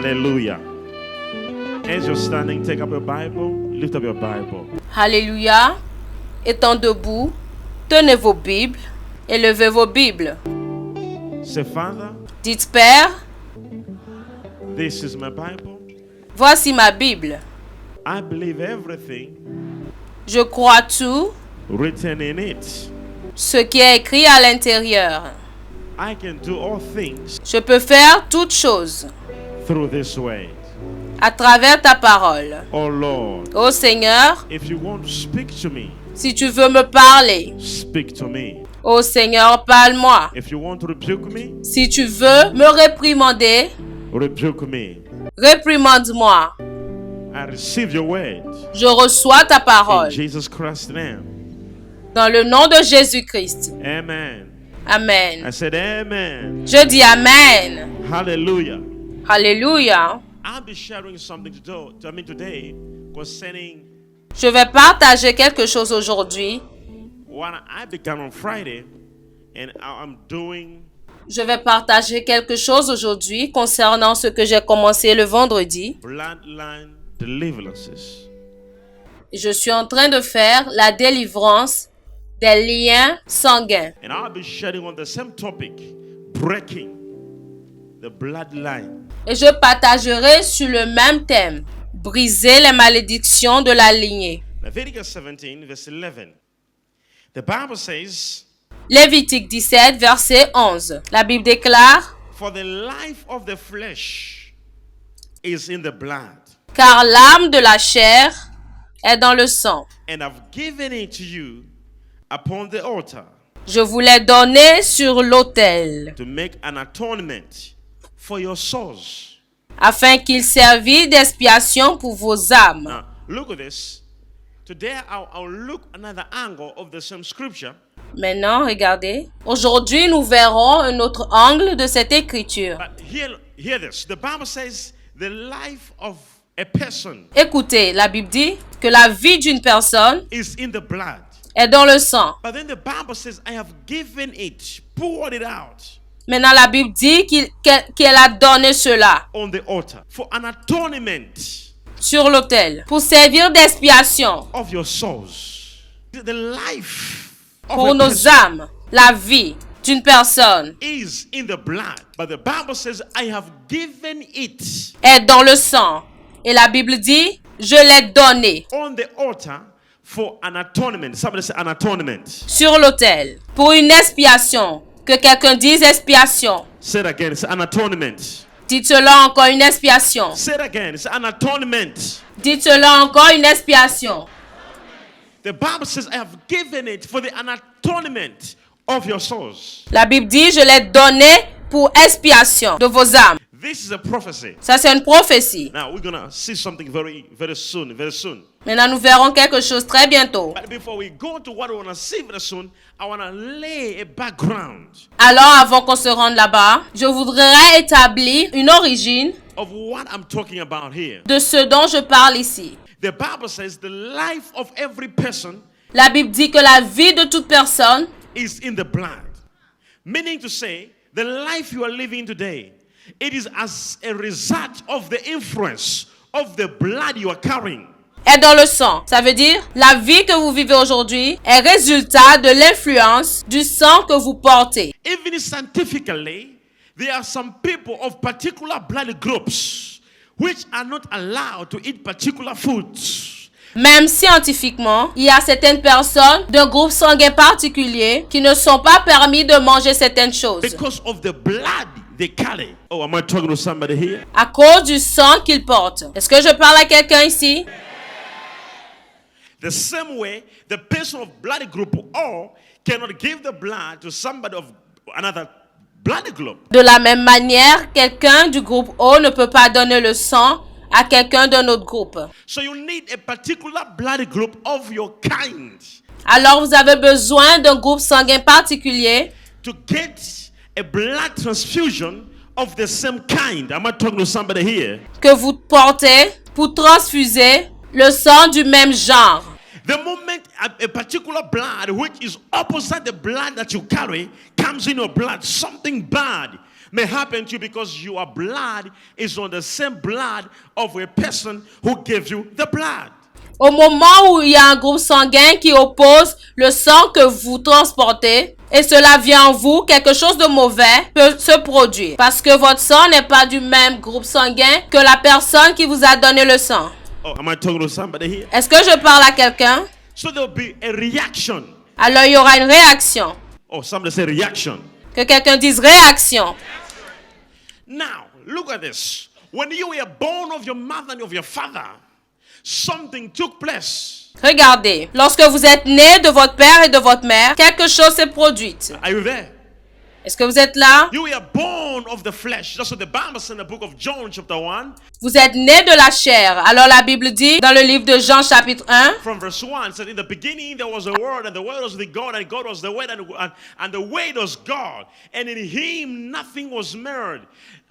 Hallelujah. As you're standing, take up your Bible. Lift up your Bible. Alléluia. Étant debout, tenez vos Bibles et levez vos Bibles. Say, Father, Dites, Père, this is my Bible. voici ma Bible. I believe everything Je crois tout written in it. ce qui est écrit à l'intérieur. I can do all things Je peux faire toutes choses through this way. à travers ta parole. Oh Lord, Ô Seigneur, if you want to speak to me, si tu veux me parler, speak to me. ô Seigneur, parle-moi. If you want to rebuke me, Si tu veux me réprimander, rebuke me. réprimande-moi. I receive your word Je reçois ta in parole. Jesus Christ's name. Dans le nom de Jésus-Christ. Amen. I Amen. said amen. Je dis Amen. Hallelujah. Alléluia. I'll be sharing something today concerning Je vais partager quelque chose aujourd'hui. what I began on Friday and I'm doing Je vais partager quelque chose aujourd'hui concernant ce que j'ai commencé le vendredi. bloodline deliverances. Je suis en train de faire la délivrance des liens sanguins. And I'll be sharing on the same topic, breaking the bloodline. Et je partagerai sur le même thème, briser les malédictions de la lignée. Leviticus 17, verse 11. The Bible says, Lévitique 17, verset 11. La Bible déclare, for the life of the flesh is in the blood, car l'âme de la chair est dans le sang. and I've given it to you upon the altar Je vous l'ai donné sur l'autel, to make an atonement for your souls. afin qu'il servît d'expiation pour vos âmes. Now, look at this. Today, I'll look another angle of the same scripture. Maintenant, regardez. Aujourd'hui, nous verrons un autre angle de cette écriture. But hear this. The Bible says the life of a person Écoutez, la Bible dit que la vie d'une personne is in the blood. est dans le sang. But then the Bible says, I have given it, poured it out Maintenant, la Bible dit qu'elle a donné cela on the altar for an atonement sur l'autel pour servir d'expiation of your souls. The life of pour a nos person âmes. La vie d'une personne is in the blood. But the Bible says, I have given it est dans le sang. Et la Bible dit, je l'ai donné on the altar for an atonement. Somebody say an atonement. sur l'autel pour une expiation. Que quelqu'un dise expiation. Say it again. It's an atonement. Dites-le encore, une expiation. Say it again. It's an atonement. Dites-le encore, une expiation. The Bible says, I have given it for the an atonement of your souls. La Bible dit, je l'ai donné pour expiation de vos âmes. This is a prophecy. Ça, c'est une prophétie. Now we're gonna see something very, very soon. Very soon. Maintenant, nous verrons quelque chose très bientôt. But before we go to what we wanna see very soon, I wanna lay a background Alors, avant qu'on se rende là-bas, je voudrais établir une origine of what I'm talking about here. de ce dont je parle ici. The Bible says the life of every person La Bible dit que la vie de toute personne is in the blood. Meaning to say, the life you are living today, it is as a result of the influence of the blood you are carrying. est dans le sang. Ça veut dire, la vie que vous vivez aujourd'hui est résultat de l'influence du sang que vous portez. Even scientifically, there are some people of particular blood groups which are not allowed to eat particular foods. Même scientifiquement, il y a certaines personnes d'un groupe sanguin particulier qui ne sont pas permis de manger certaines choses Because of the blood they carry. Oh, am I talking to somebody here? à cause du sang qu'ils portent. Est-ce que je parle à quelqu'un ici? The same way, the person of blood group O cannot give the blood to somebody of another blood group. De la même manière, quelqu'un du groupe O ne peut pas donner le sang à quelqu'un d'un autre groupe. So you need a particular blood group of your kind Alors vous avez besoin d'un groupe sanguin particulier to get a blood transfusion of the same kind. Am I talking to somebody here? que vous portez pour transfuser le sang du même genre. The moment a particular blood which is opposite the blood that you carry comes in your blood, something bad may happen to you because your blood is on the same blood of a person who gave you the blood. Au moment où il y a un groupe sanguin qui oppose le sang que vous transportez, et cela vient en vous, quelque chose de mauvais peut se produire. Parce que votre sang n'est pas du même groupe sanguin que la personne qui vous a donné le sang. Oh, am I talking to somebody here? Est-ce que je parle à quelqu'un? So there will be a reaction. Alors il y aura une réaction. Oh, somebody say reaction. Que quelqu'un dise réaction. Now, look at this. When you were born of your mother and of your father, something took place. Regardez, lorsque vous êtes né de votre père et de votre mère, quelque chose s'est produit. Are you there? Est-ce que vous êtes là? You were born of the flesh. That's what the Bible says in the book of John chapter 1. Vous êtes né de la chair. Alors la Bible dit dans le livre de Jean chapitre 1, From verse 1, it said, in the beginning there was a word, and the word was with God, and God was the word, and the word was God. And in him nothing was made.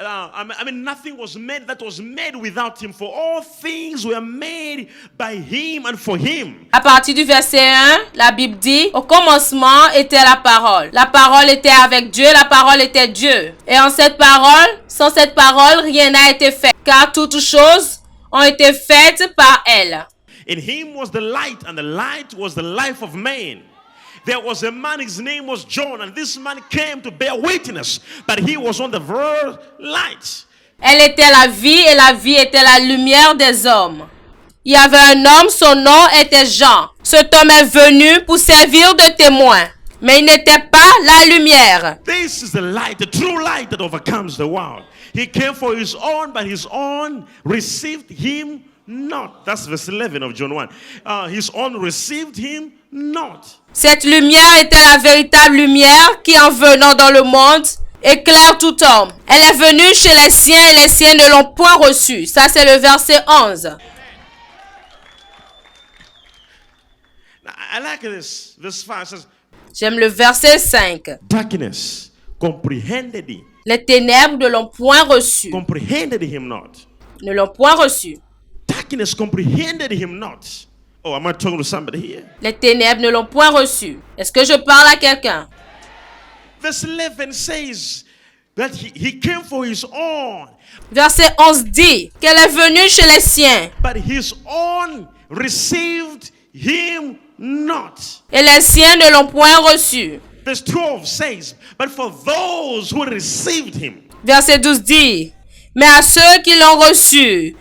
Nothing was made that was made without him. For all things were made by him and for him. à partir du verset 1, la Bible dit, au commencement était la parole. La parole était avec Dieu, la parole était Dieu. Et en cette parole, sans cette parole, rien n'a été fait, car toutes choses ont été faites par elle. In him was the light, and the light was the life of man. There was a man, his name was John, and this man came to bear witness, but he was on the very light. Elle était la vie et la vie était la lumière des hommes. Il y avait un homme, son nom était Jean. Cet homme est venu pour servir de témoin, mais il n'était pas la lumière. This is the light, the true light that overcomes the world. He came for his own, but his own received him not. That's verse 11 of John 1. His own received him not. Cette lumière était la véritable lumière qui, en venant dans le monde, éclaire tout homme. Elle est venue chez les siens et les siens ne l'ont point reçue. Ça, c'est le verset 11. Now, I like this. Verse 5 says, J'aime le verset 5. darkness comprehended him. Les ténèbres ne l'ont point reçu. Comprehended him not. Ne l'ont point reçu. Darkness comprehended him not. Oh, am I talking to somebody here? Les ténèbres ne l'ont point reçu. Est-ce que je parle à quelqu'un? Verse 11 says that he came for his own, Verset 11 dit qu'elle est venue chez les siens but his own received him not. et les siens ne l'ont point reçu. Verse 12 says, but for those who received him, Verset 12 dit, mais à ceux qui l'ont reçu,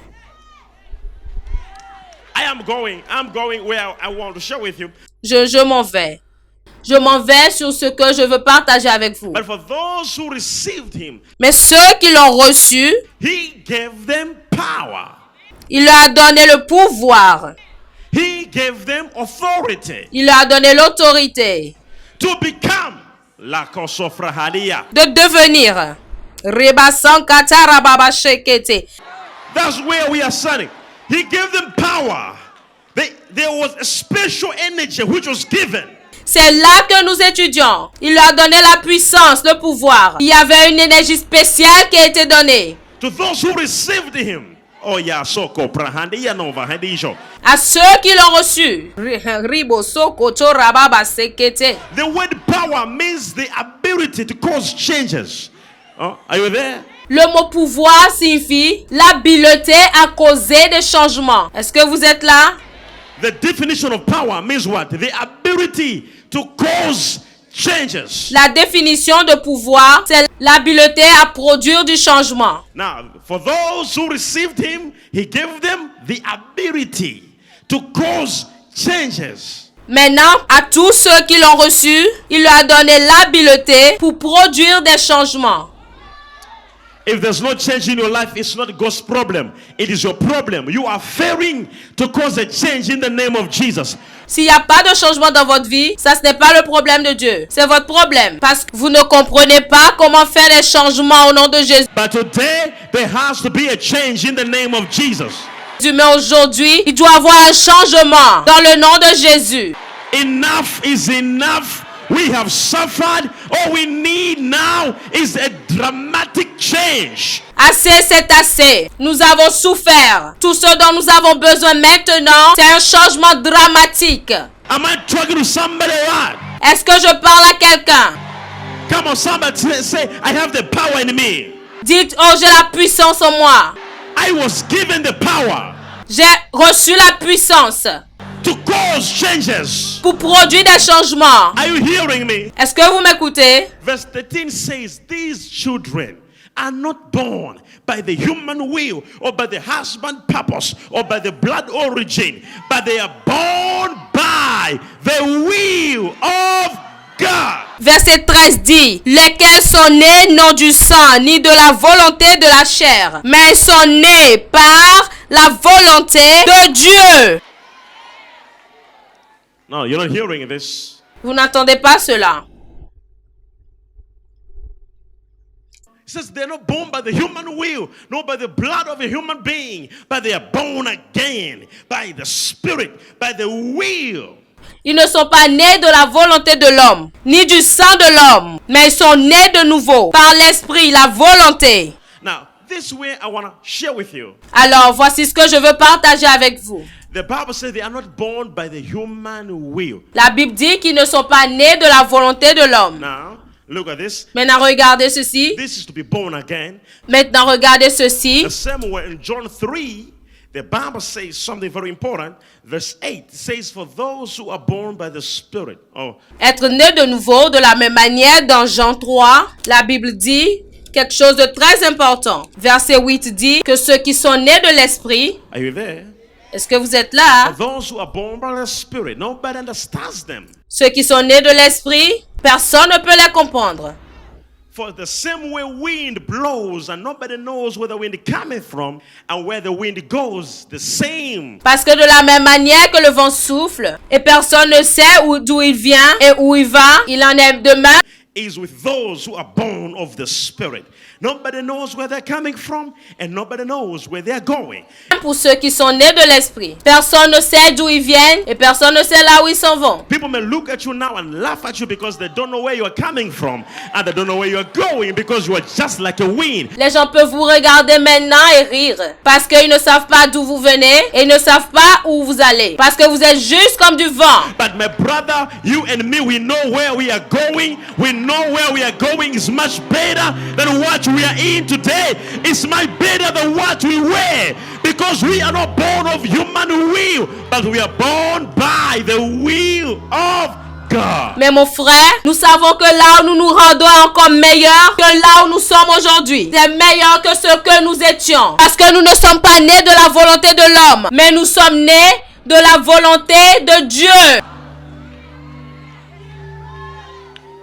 I'm going where I want to share with you. je m'en vais. Je m'en vais sur ce que je veux partager avec vous. But for those who received him, Mais ceux qui l'ont reçu, he gave them power. il leur a donné le pouvoir. He gave them authority Il leur a donné l'autorité to become la kosofrahalia. de devenir. That's where we are standing. He gave them power. There was a special energy which was given. C'est là que nous étudions. Il leur a donné la puissance, le pouvoir. Il y avait une énergie spéciale qui a été donnée. To those who received him. Oh yeah, soko prahandia nova handisho. À ceux qui l'ont reçu. The word power means the ability to cause changes. Oh, are you there? Le mot pouvoir signifie l'habileté à causer des changements. Est-ce que vous êtes là? The definition of power means what? The ability to cause changes. La définition de pouvoir, c'est l'habileté à produire du changement. Now, for those who received him, he gave them the ability to cause changes. Maintenant, à tous ceux qui l'ont reçu, il leur a donné l'habileté pour produire des changements. If there's no change in your life, it's not God's problem. It is your problem. You are failing to cause a change in the name of Jesus. S'il n'y a pas de changement dans votre vie, ça ce n'est pas le problème de Dieu. C'est votre problème. Parce que vous ne comprenez pas comment faire des changements au nom de Jésus. But today, there has to be a change in the name of Jesus. Mais aujourd'hui, il doit y avoir un changement dans le nom de Jésus. Enough is enough. We have suffered. All we need now is a dramatic change. Assez, c'est assez. Nous avons souffert. Tout ce dont nous avons besoin maintenant, c'est un changement dramatique. Am I talking to somebody or what? Est-ce que je parle à quelqu'un? Come on, somebody say, I have the power in me. Dites, oh, j'ai la puissance en moi. I was given the power J'ai reçu la puissance to cause changes. pour produire des changements. Are you hearing me? Est-ce que vous m'écoutez? Verse 13 says, these children are not born by the human will or by the husband purpose or by the blood origin, but they are born by the will of God. Verset 13 dit, lesquels sont nés non du sang, ni de la volonté de la chair, mais sont nés par la volonté de Dieu. No, you're not hearing this. Vous n'entendez pas cela? It says they're not born by the human will, nor by the blood of a human being, but they are born again by the Spirit, by the will. Ils ne sont pas nés de la volonté de l'homme, ni du sang de l'homme, mais ils sont nés de nouveau par l'esprit, la volonté. Now, this way I want to share with you. Alors, voici ce que je veux partager avec vous. The Bible says they are not born by the human will. La Bible dit qu'ils ne sont pas nés de la volonté de l'homme. Now, look at this. Maintenant, regardez ceci. This is to be born again. Maintenant, regardez ceci. The same way in John 3, the Bible says something very important. Verse 8 says, for those who are born by the Spirit. Oh, Être né de nouveau, de la même manière, dans Jean 3, la Bible dit quelque chose de très important. Verset 8 dit que ceux qui sont nés de l'esprit, are you there? est-ce que vous êtes là? For those who are born by the Spirit, nobody understands them. Ceux qui sont nés de l'esprit, personne ne peut les comprendre. For the same way wind blows and nobody knows where the wind is coming from and where the wind goes, the same. Parce que de la même manière que le vent souffle et personne ne sait d'où il vient et où il va, il en est de même Is with those who are born of the Spirit. Nobody knows where they're coming from and nobody knows where they're going. pour ceux qui sont nés de l'esprit. Personne ne sait d'où ils viennent et personne ne sait là où ils s'en vont. People may look at you now and laugh at you because they don't know where you are coming from and they don't know where you are going because you are just like a wind. Les gens peuvent vous regarder maintenant et rire parce qu'ils ne savent pas d'où vous venez et ne savent pas où vous allez. Parce que vous êtes juste comme du vent. But my brother, you and me, we know where we are going. We know where we are going is much better than what we are in today. It's much better than what we were because we are not born of human will, but we are born by the will of God. Mais mon frère, nous savons que là où nous nous rendons est encore meilleur que là où nous sommes aujourd'hui. C'est meilleur que ce que nous étions. Parce que nous ne sommes pas nés de la volonté de l'homme, mais nous sommes nés de la volonté de Dieu.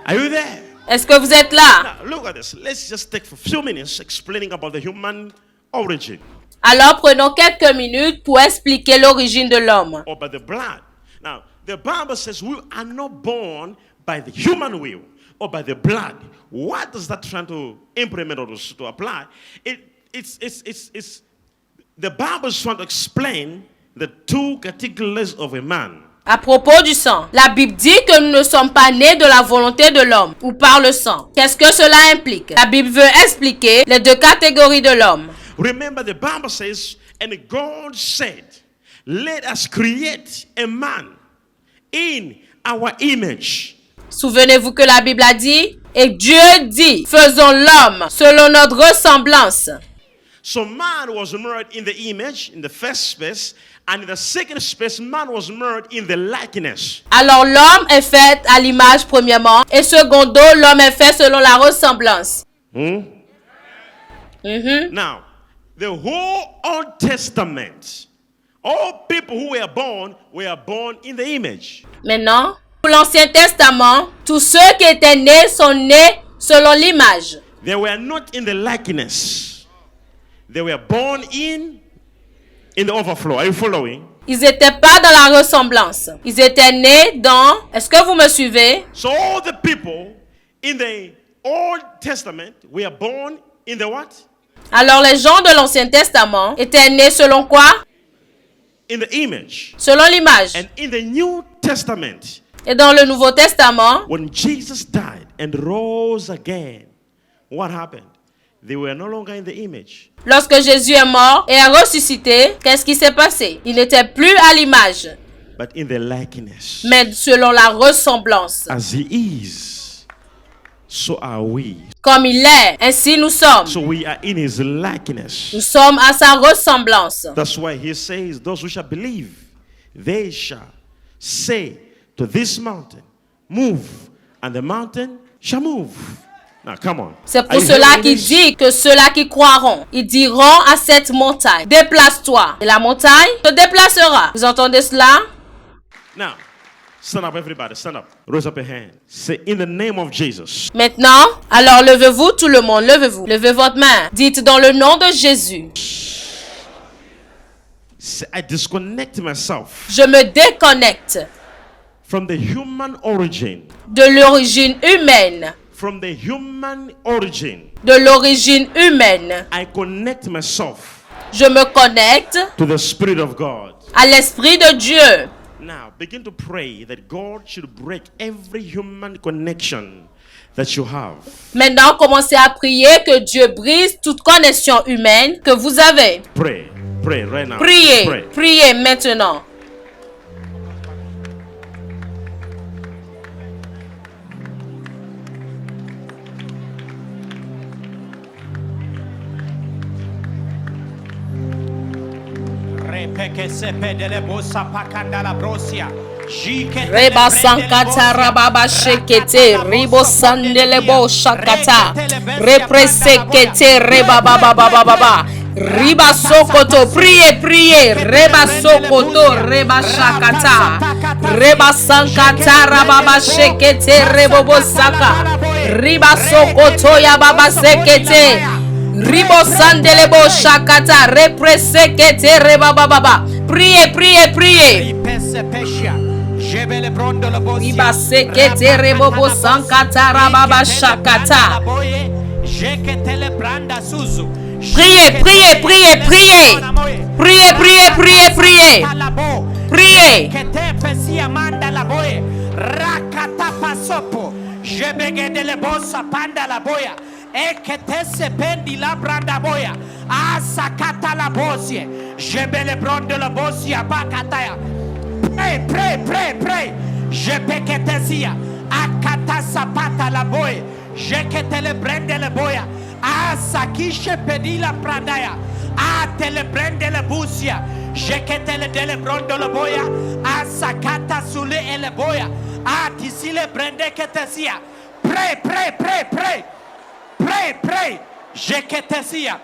Are you there? Est-ce que vous êtes là? Now, look at this. Let's just take a few minutes explaining about the human origin Alors prenons quelques minutes pour expliquer l'origine de l'homme. or by the blood. Now, the Bible says we are not born by the human will or by the blood. What does that try to implement or to apply? It's the Bible is trying to explain the two categories of a man. À propos du sang, la Bible dit que nous ne sommes pas nés de la volonté de l'homme ou par le sang. Qu'est-ce que cela implique? La Bible veut expliquer les deux catégories de l'homme. Remember, the Bible says, and God said, let us create a man in our image. Souvenez-vous que la Bible a dit, et Dieu dit, faisons l'homme selon notre ressemblance. So man was made in the image, in the first space, and in the second space, man was made in the likeness. Alors l'homme est fait à l'image premièrement, et secondo, l'homme est fait selon la ressemblance. Now, the whole Old Testament, all people who were born in the image. Maintenant, pour l'Ancien Testament, tous ceux qui étaient nés sont nés selon l'image. They were not in the likeness. They were born in the overflow. Are you following? Ils n'étaient pas dans la ressemblance. Ils étaient nés dans... Est-ce que vous me suivez? So all the people in the Old Testament were born in the what? Alors les gens de l'Ancien Testament étaient nés selon quoi? In the image. Selon l'image. And in the New Testament, Et dans le Nouveau Testament, when Jesus died and rose again, what happened? They were no longer in the image. lorsque Jésus est mort et est ressuscité, qu'est-ce qui s'est passé? Il n'était plus à l'image, But in the likeness. mais selon la ressemblance. As he is. so are we. Comme il est, ainsi nous sommes. So we are in his likeness. Nous sommes à sa ressemblance. That's why he says, those who shall believe, they shall say to this mountain, move, and the mountain shall move. Now, come on. C'est Are pour you cela hearing qu'il this? dit que ceux-là qui croiront, ils diront à cette montagne, déplace-toi. Et la montagne se déplacera. Vous entendez cela? Now, stand up, everybody. Stand up. Raise up your hand. Say, in the name of Jesus. Maintenant, alors levez-vous tout le monde, levez-vous. Levez votre main. Dites dans le nom de Jésus. Say, I disconnect myself Je me déconnecte from the human origin. de l'origine humaine. From the human origin. De l'origine humaine. I connect myself Je me connecte to the Spirit of God. à l'Esprit de Dieu. Now, begin to pray that God should break every human connection that you have. Maintenant, commencez à prier que Dieu brise toute connexion humaine que vous avez. Pray. Pray right now. Priez, Pray. priez maintenant. Reba sankata rababa shekete ribo sandelebo shakata represe kete reba baba baba baba riba sokoto priez reba sokoto reba shakata reba sankata rababa shekete rebobo saka riba sokoto ya baba sekete ribo sandelebo shakata represe kete reba baba priez Riba sekete rebobo sankata rababa shakata. Priez. Pray. Je peketesia akata sapata la boy. Je ketele brende le boya. Asakishe pedila pradaya. A tele brende le busia. Je ketele dele brondo le boya. Asakata sule ele boya. A tisile brende ketesia. Pray. Je ketesia.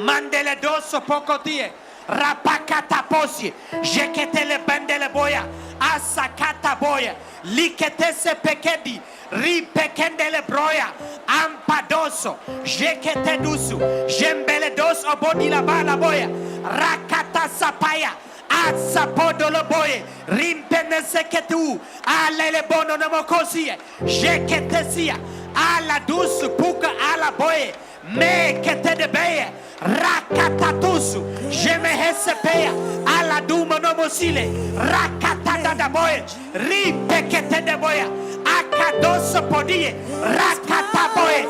Mandele doso poco die. Rapakata posi, jekete le bendele boya, asakata boya, likete se pekedi, ripekende le broya, ampadoso, jekete dusu, jembele dos obodi la bala boya, rakata sapaya, asapodo le boye, rimpene seketu, alele bono namokosie, jekete sia, ala dusu puka ala boye, me kete de beye, rakatatusu jeme hesepea ala duma no mosile rakata da boy ripekete de boya akadoso podie rakata boy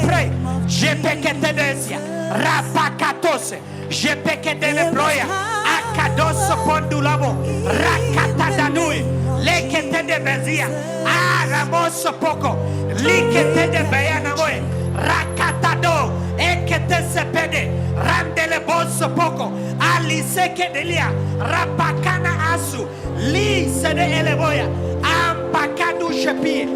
pray je pekete desia rapakatose je pekete de broya akadoso pondulabo rakata danui lekete de bezia aramoso poco likete de beyana boy rakatado ekete sepede randele bosso poco ali seke delia rapakana asu li sede eleboya ampakadu shepie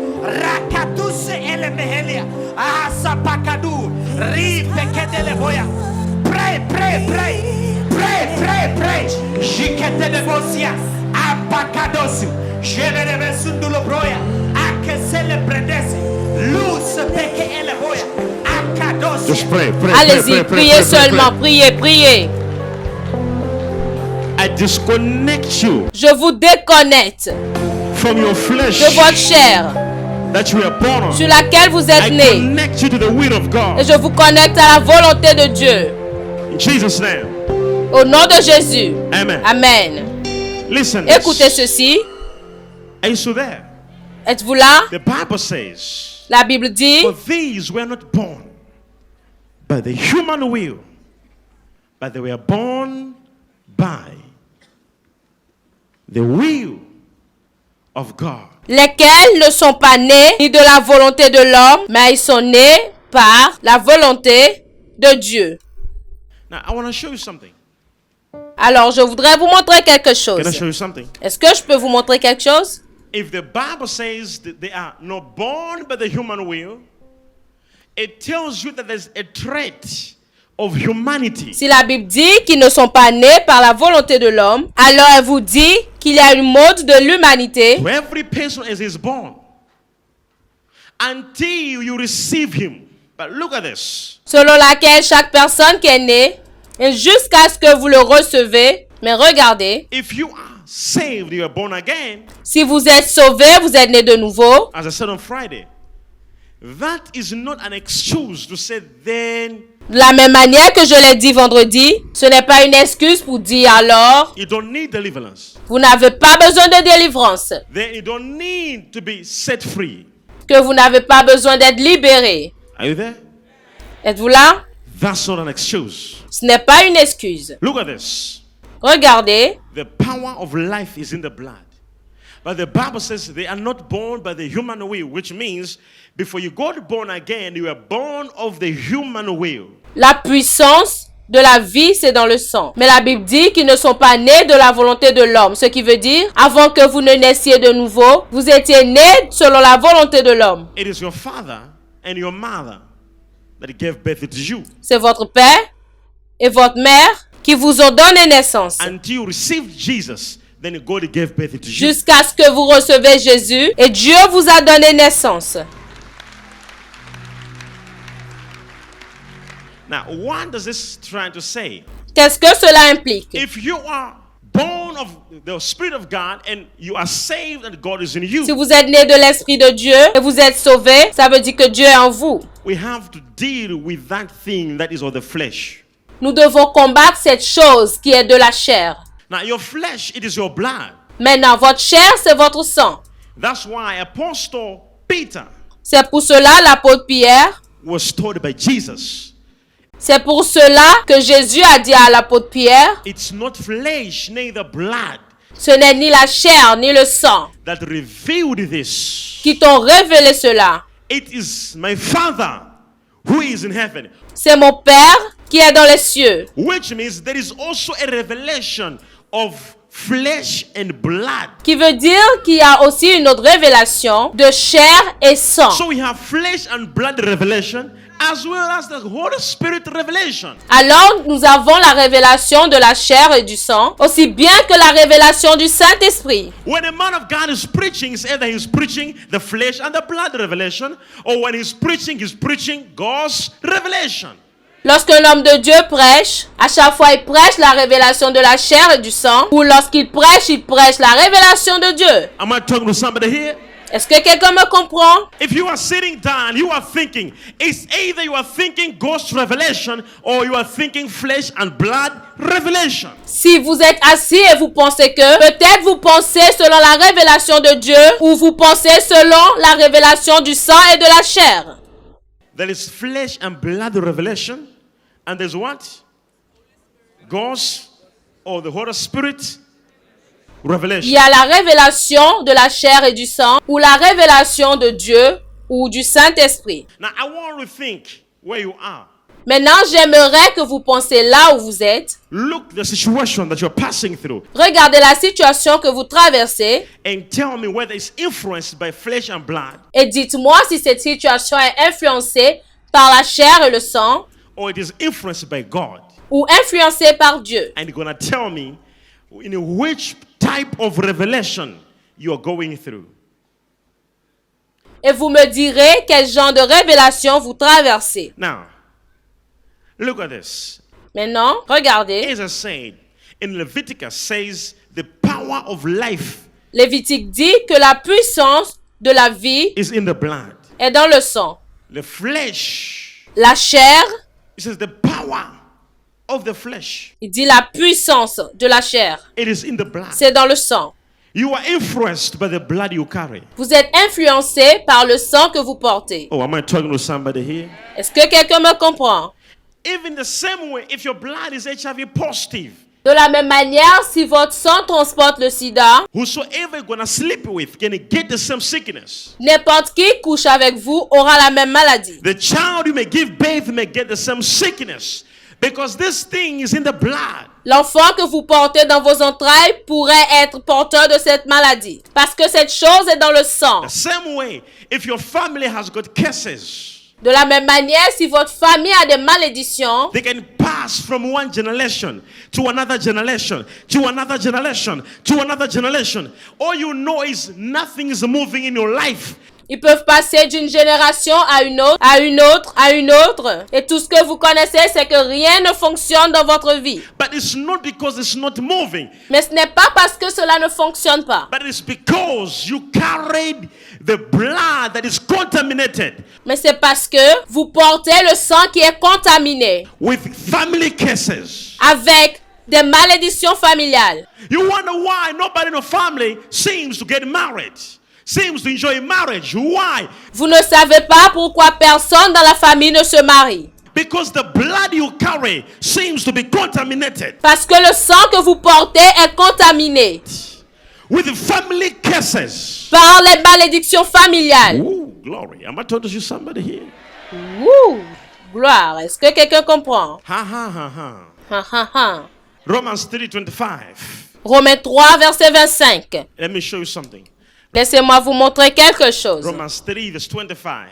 rakatuse ele mehelia asapakadu ripeke leboya pray jikete de bosia apakadosu jevele sundulo broya akesele prendese. Just pray. Allez-y, priez seulement, priez. I disconnect you Je vous déconnecte from your flesh de votre chair that you were born on. sur laquelle vous êtes I né connect you to the will of et God. je vous connecte à la volonté de Dieu. In Jesus' name. Au nom de Jésus. Amen. Amen. Listen. Écoutez ceci. Are you still there? Êtes-vous là? The Bible says, La Bible dit, for these were not born by the human will, but they were born by the will of God. lesquels ne sont pas nés ni de la volonté de l'homme, mais ils sont nés par la volonté de Dieu. Now, I want to show you something. Alors, je voudrais vous montrer quelque Can I chose. show you something? Est-ce que je peux vous montrer quelque chose? If the Bible says that they are not born by the human will, it tells you that there's a trait of humanity. Si la Bible dit qu'ils ne sont pas nés par la volonté de l'homme, alors elle vous dit qu'il y a une mode de l'humanité To every person as is born, until you receive him. But look at this. selon laquelle chaque personne qui est née, et jusqu'à ce que vous le recevez. Mais regardez, If you are saved, you are born again, si vous êtes sauvé, vous êtes né de nouveau. as I said on Friday, that is not an excuse to say then De la même manière que je l'ai dit vendredi, ce n'est pas une excuse pour dire alors, you don't need deliverance. vous n'avez pas besoin de délivrance, Then you don't need to be set free. que vous n'avez pas besoin d'être libéré. Are you there? Êtes-vous là? That's not an excuse. Ce n'est pas une excuse. Look at this. Regardez, The power of life is in the blood. But the Bible says they are not born by the human will, which means before you got born again, you were born of the human will. la puissance de la vie, c'est dans le sang. Mais la Bible dit qu'ils ne sont pas nés de la volonté de l'homme. Ce qui veut dire, avant que vous ne naissiez de nouveau, vous étiez nés selon la volonté de l'homme. It is your father and your mother that gave birth to you. C'est votre père et votre mère qui vous ont donné naissance. Until you received Jesus, then God gave birth to you. Jusqu'à ce que vous recevez Jésus et Dieu vous a donné naissance. Now, what does this trying to say? Qu'est-ce que cela implique? If you are born of the Spirit of God and you are saved and God is in Si you, vous êtes né de l'Esprit de Dieu et vous êtes sauvé, ça veut dire que Dieu est en vous. we have to deal with that thing that is of the flesh. Nous devons combattre cette chose qui est de la chair. Now, your flesh, it is your blood. Maintenant, votre chair, c'est votre sang. That's why Apostle Peter C'est pour cela l'apôtre Pierre. was told by Jesus, C'est pour cela que Jésus a dit à l'apôtre Pierre, it's not flesh, neither blood, ce n'est ni la chair ni le sang that revealed this. qui t'ont révélé cela. It is my Father who is in heaven. C'est mon Père qui est dans les cieux. Which means there is also a revelation of flesh and blood. Qui veut dire qu'il y a aussi une autre révélation de chair et sang. So we have flesh and blood revelation as well as the Holy Spirit revelation. Alors, nous avons la révélation de la chair et du sang, aussi bien que la révélation du Saint-Esprit. When a man of God is preaching, it's either he's preaching the flesh and the blood revelation, or when he's preaching God's revelation. Lorsqu'un homme de Dieu prêche, à chaque fois il prêche la révélation de la chair et du sang, ou lorsqu'il prêche la révélation de Dieu. Am I talking to somebody here? Est-ce que quelqu'un me comprend? If you are sitting down, you are thinking, it's either you are thinking God's revelation or you are thinking flesh and blood revelation. Si vous êtes assis et vous pensez que, peut-être vous pensez selon la révélation de Dieu, ou vous pensez selon la révélation du sang et de la chair. There is flesh and blood revelation, and there's what? God's or the Holy Spirit Il revelation. y a la révélation de la chair et du sang, ou la révélation de Dieu, ou du Saint-Esprit. Now I want to think where you are. Maintenant, j'aimerais que vous pensiez là où vous êtes. Look the situation that you're passing through Regardez la situation que vous traversez and tell me whether it's influenced by flesh and blood et dites-moi si cette situation est influencée par la chair et le sang or it is influenced by God. ou influencée par Dieu. And you're going to tell me in which type of revelation you're going through. Et vous me direz quel genre de révélation vous traversez. Now, look at this. Maintenant, regardez. As I said, in Leviticus says the power of life Lévitique dit que la puissance de la vie is in the blood. est dans le sang. The flesh, La chair, it says the power of the flesh, il dit la puissance de la chair. it is in the blood. C'est dans le sang. You are influenced by the blood you carry. Vous êtes influencé par le sang que vous portez. Oh, am I talking to somebody here? Est-ce que quelqu'un me comprend? Even the same way, if your blood is HIV positive, De la même manière, si votre sang transporte le sida, whosoever you're going to sleep with can get the same sickness. n'importe qui couche avec vous aura la même maladie. The child you may give birth may get the same sickness because this thing is in the blood. L'enfant que vous portez dans vos entrailles pourrait être porteur de cette maladie. Parce que cette chose est dans le sang. The same way, if your family has got curses, De la même manière, si votre famille a des malédictions, they can pass from one generation to another generation, to another generation, to another generation. All you know is nothing is moving in your life. ils peuvent passer d'une génération à une autre, à une autre, à une autre. Et tout ce que vous connaissez, c'est que rien ne fonctionne dans votre vie. But it's not because it's not moving, Mais ce n'est pas parce que cela ne fonctionne pas. but it's because you carried the blood that is contaminated Mais c'est parce que vous portez le sang qui est contaminé with family curses. avec des malédictions familiales. You wonder why nobody in your family seems to get married, seems to enjoy marriage. Why? Vous ne savez pas pourquoi personne dans la famille ne se marie. Because the blood you carry seems to be contaminated Parce que le sang que vous portez est contaminé with family curses. par les malédictions familiales. Ooh, glory. Am I talking to somebody here? Wouh! Gloire. Est-ce que quelqu'un comprend? Ha ha ha ha. Ha, ha, ha. Romans 3:25. Romains 3, verset 25. Let me show you something. Laissez-moi vous montrer quelque chose. Romans 3 verse 25.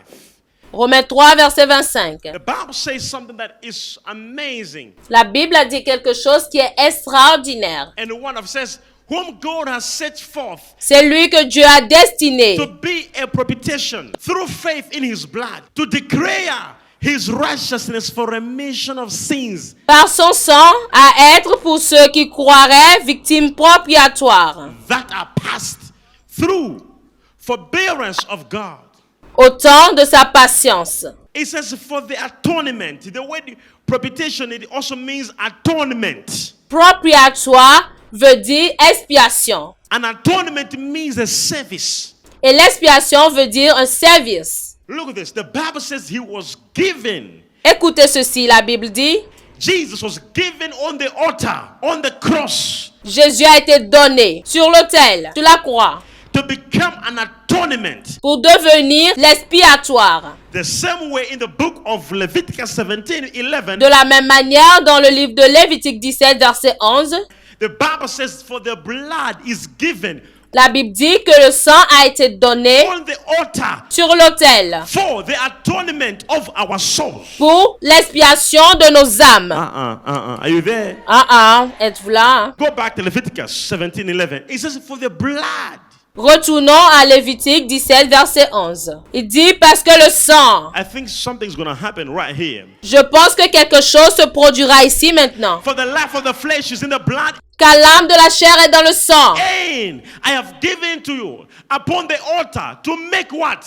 Romains 3, verset 25. The Bible says something that is amazing. La Bible a dit quelque chose qui est extraordinaire. And one of says, whom God has set forth C'est lui que Dieu a destiné to be a propitiation through faith in his blood, to declare his righteousness for remission of sins par son sang à être pour ceux qui croiraient victimes propitiatoires that are passed through forbearance of God. au temps de sa patience. It says for the atonement. The word propitiation, it also means atonement. Propitiatoire veut dire expiation. An atonement means a service. Et l'expiation veut dire un service. Look at this. The Bible says he was given. Écoutez ceci, la Bible dit, Jesus was given on the altar, on the cross, Jésus a été donné sur l'autel, sur la croix, to become an atonement. pour devenir l'expiatoire. The same way in the book of Leviticus 17:11, De la même manière, dans le livre de Lévitique 17, verset 11, the Bible says, for the blood is given la Bible dit que le sang a été donné on the altar sur l'autel for the atonement of our souls. pour l'expiation de nos âmes. Are you there? Êtes-vous là? Go back to Leviticus 17:11. It says, for the blood. Retournons à Lévitique 17, verset 11. Il dit parce que le sang. I think something's going to happen right here. Je pense que quelque chose se produira ici maintenant. For the life of the flesh is in the blood, Car l'âme de la chair est dans le sang. and I have given to you upon the altar to make what?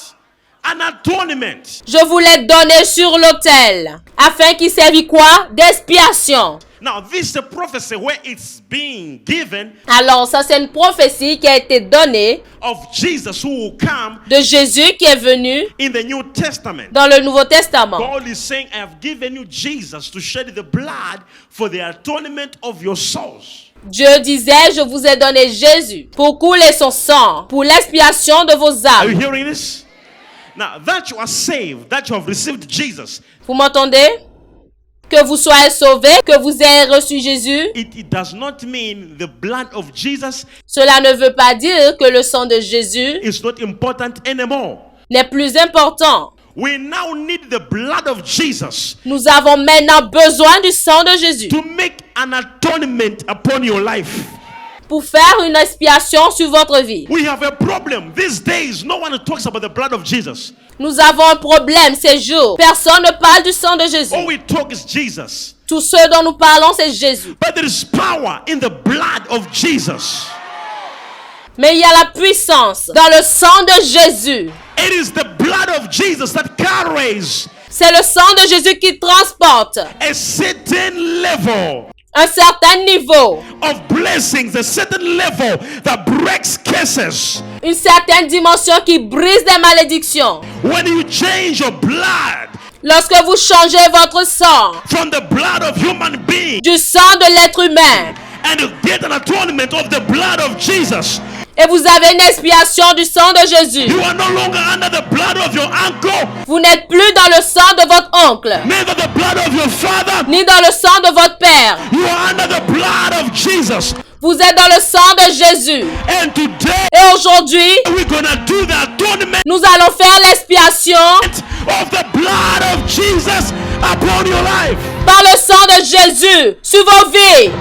An atonement. Je vous l'ai donné sur l'autel. Afin qu'il servît quoi? D'expiation. Now, this is a prophecy where it's being given Alors ça c'est une prophétie qui a été donnée of Jesus who will come de Jésus qui est venu in the New Testament. dans le Nouveau Testament. God is saying, I have given you Jesus to shed the blood for the atonement of your souls. Dieu disait, je vous ai donné Jésus pour couler son sang, pour l'expiation de vos Are you âmes. hearing this? Now, that you are saved, that you have received Jesus, Vous m'entendez? Que vous soyez sauvés, que vous ayez reçu Jésus, it does not mean the blood of Jesus cela ne veut pas dire que le sang de Jésus is not important anymore. n'est plus important. We now need the blood of Jesus Nous avons maintenant besoin du sang de Jésus to make an atonement upon your life. pour faire une expiation sur votre vie. We have a problem. These days, no one talks about the blood of Jesus. Nous avons un problème ces jours. Personne ne parle du sang de Jésus. All we talk is Jesus. Tout ce dont nous parlons, c'est Jésus. But there is power in the blood of Jesus. Mais il y a la puissance dans le sang de Jésus. It is the blood of Jesus that carries C'est le sang de Jésus qui transporte a certain level un certain niveau, of blessings, a certain level that breaks curses. une certaine dimension qui brise les malédictions. When you change your blood Lorsque vous changez votre sang from the blood of human beings du sang de l'être humain and you get an atonement of the blood of Jesus. Et vous avez une expiation du sang de Jésus. You are no longer under the blood of your uncle, Vous n'êtes plus dans le sang de votre oncle, neither the blood of your father. ni dans le sang de votre père. You are under the blood of Jesus. Vous êtes dans le sang de Jésus. And today, Et aujourd'hui, we're gonna do the atonement nous allons faire l'expiation of the blood of Jesus upon your life. par le sang de Jésus sur vos vies.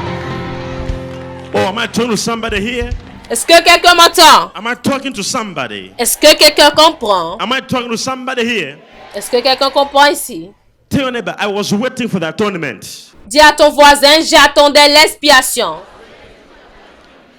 Oh, am I talking to somebody here? Est-ce que quelqu'un m'entend? Am I talking to somebody? Est-ce que quelqu'un comprend? Am I talking to somebody here? Est-ce que quelqu'un comprend ici? Tell your neighbor, I was waiting for the atonement. Dis à ton voisin, j'attendais l'expiation.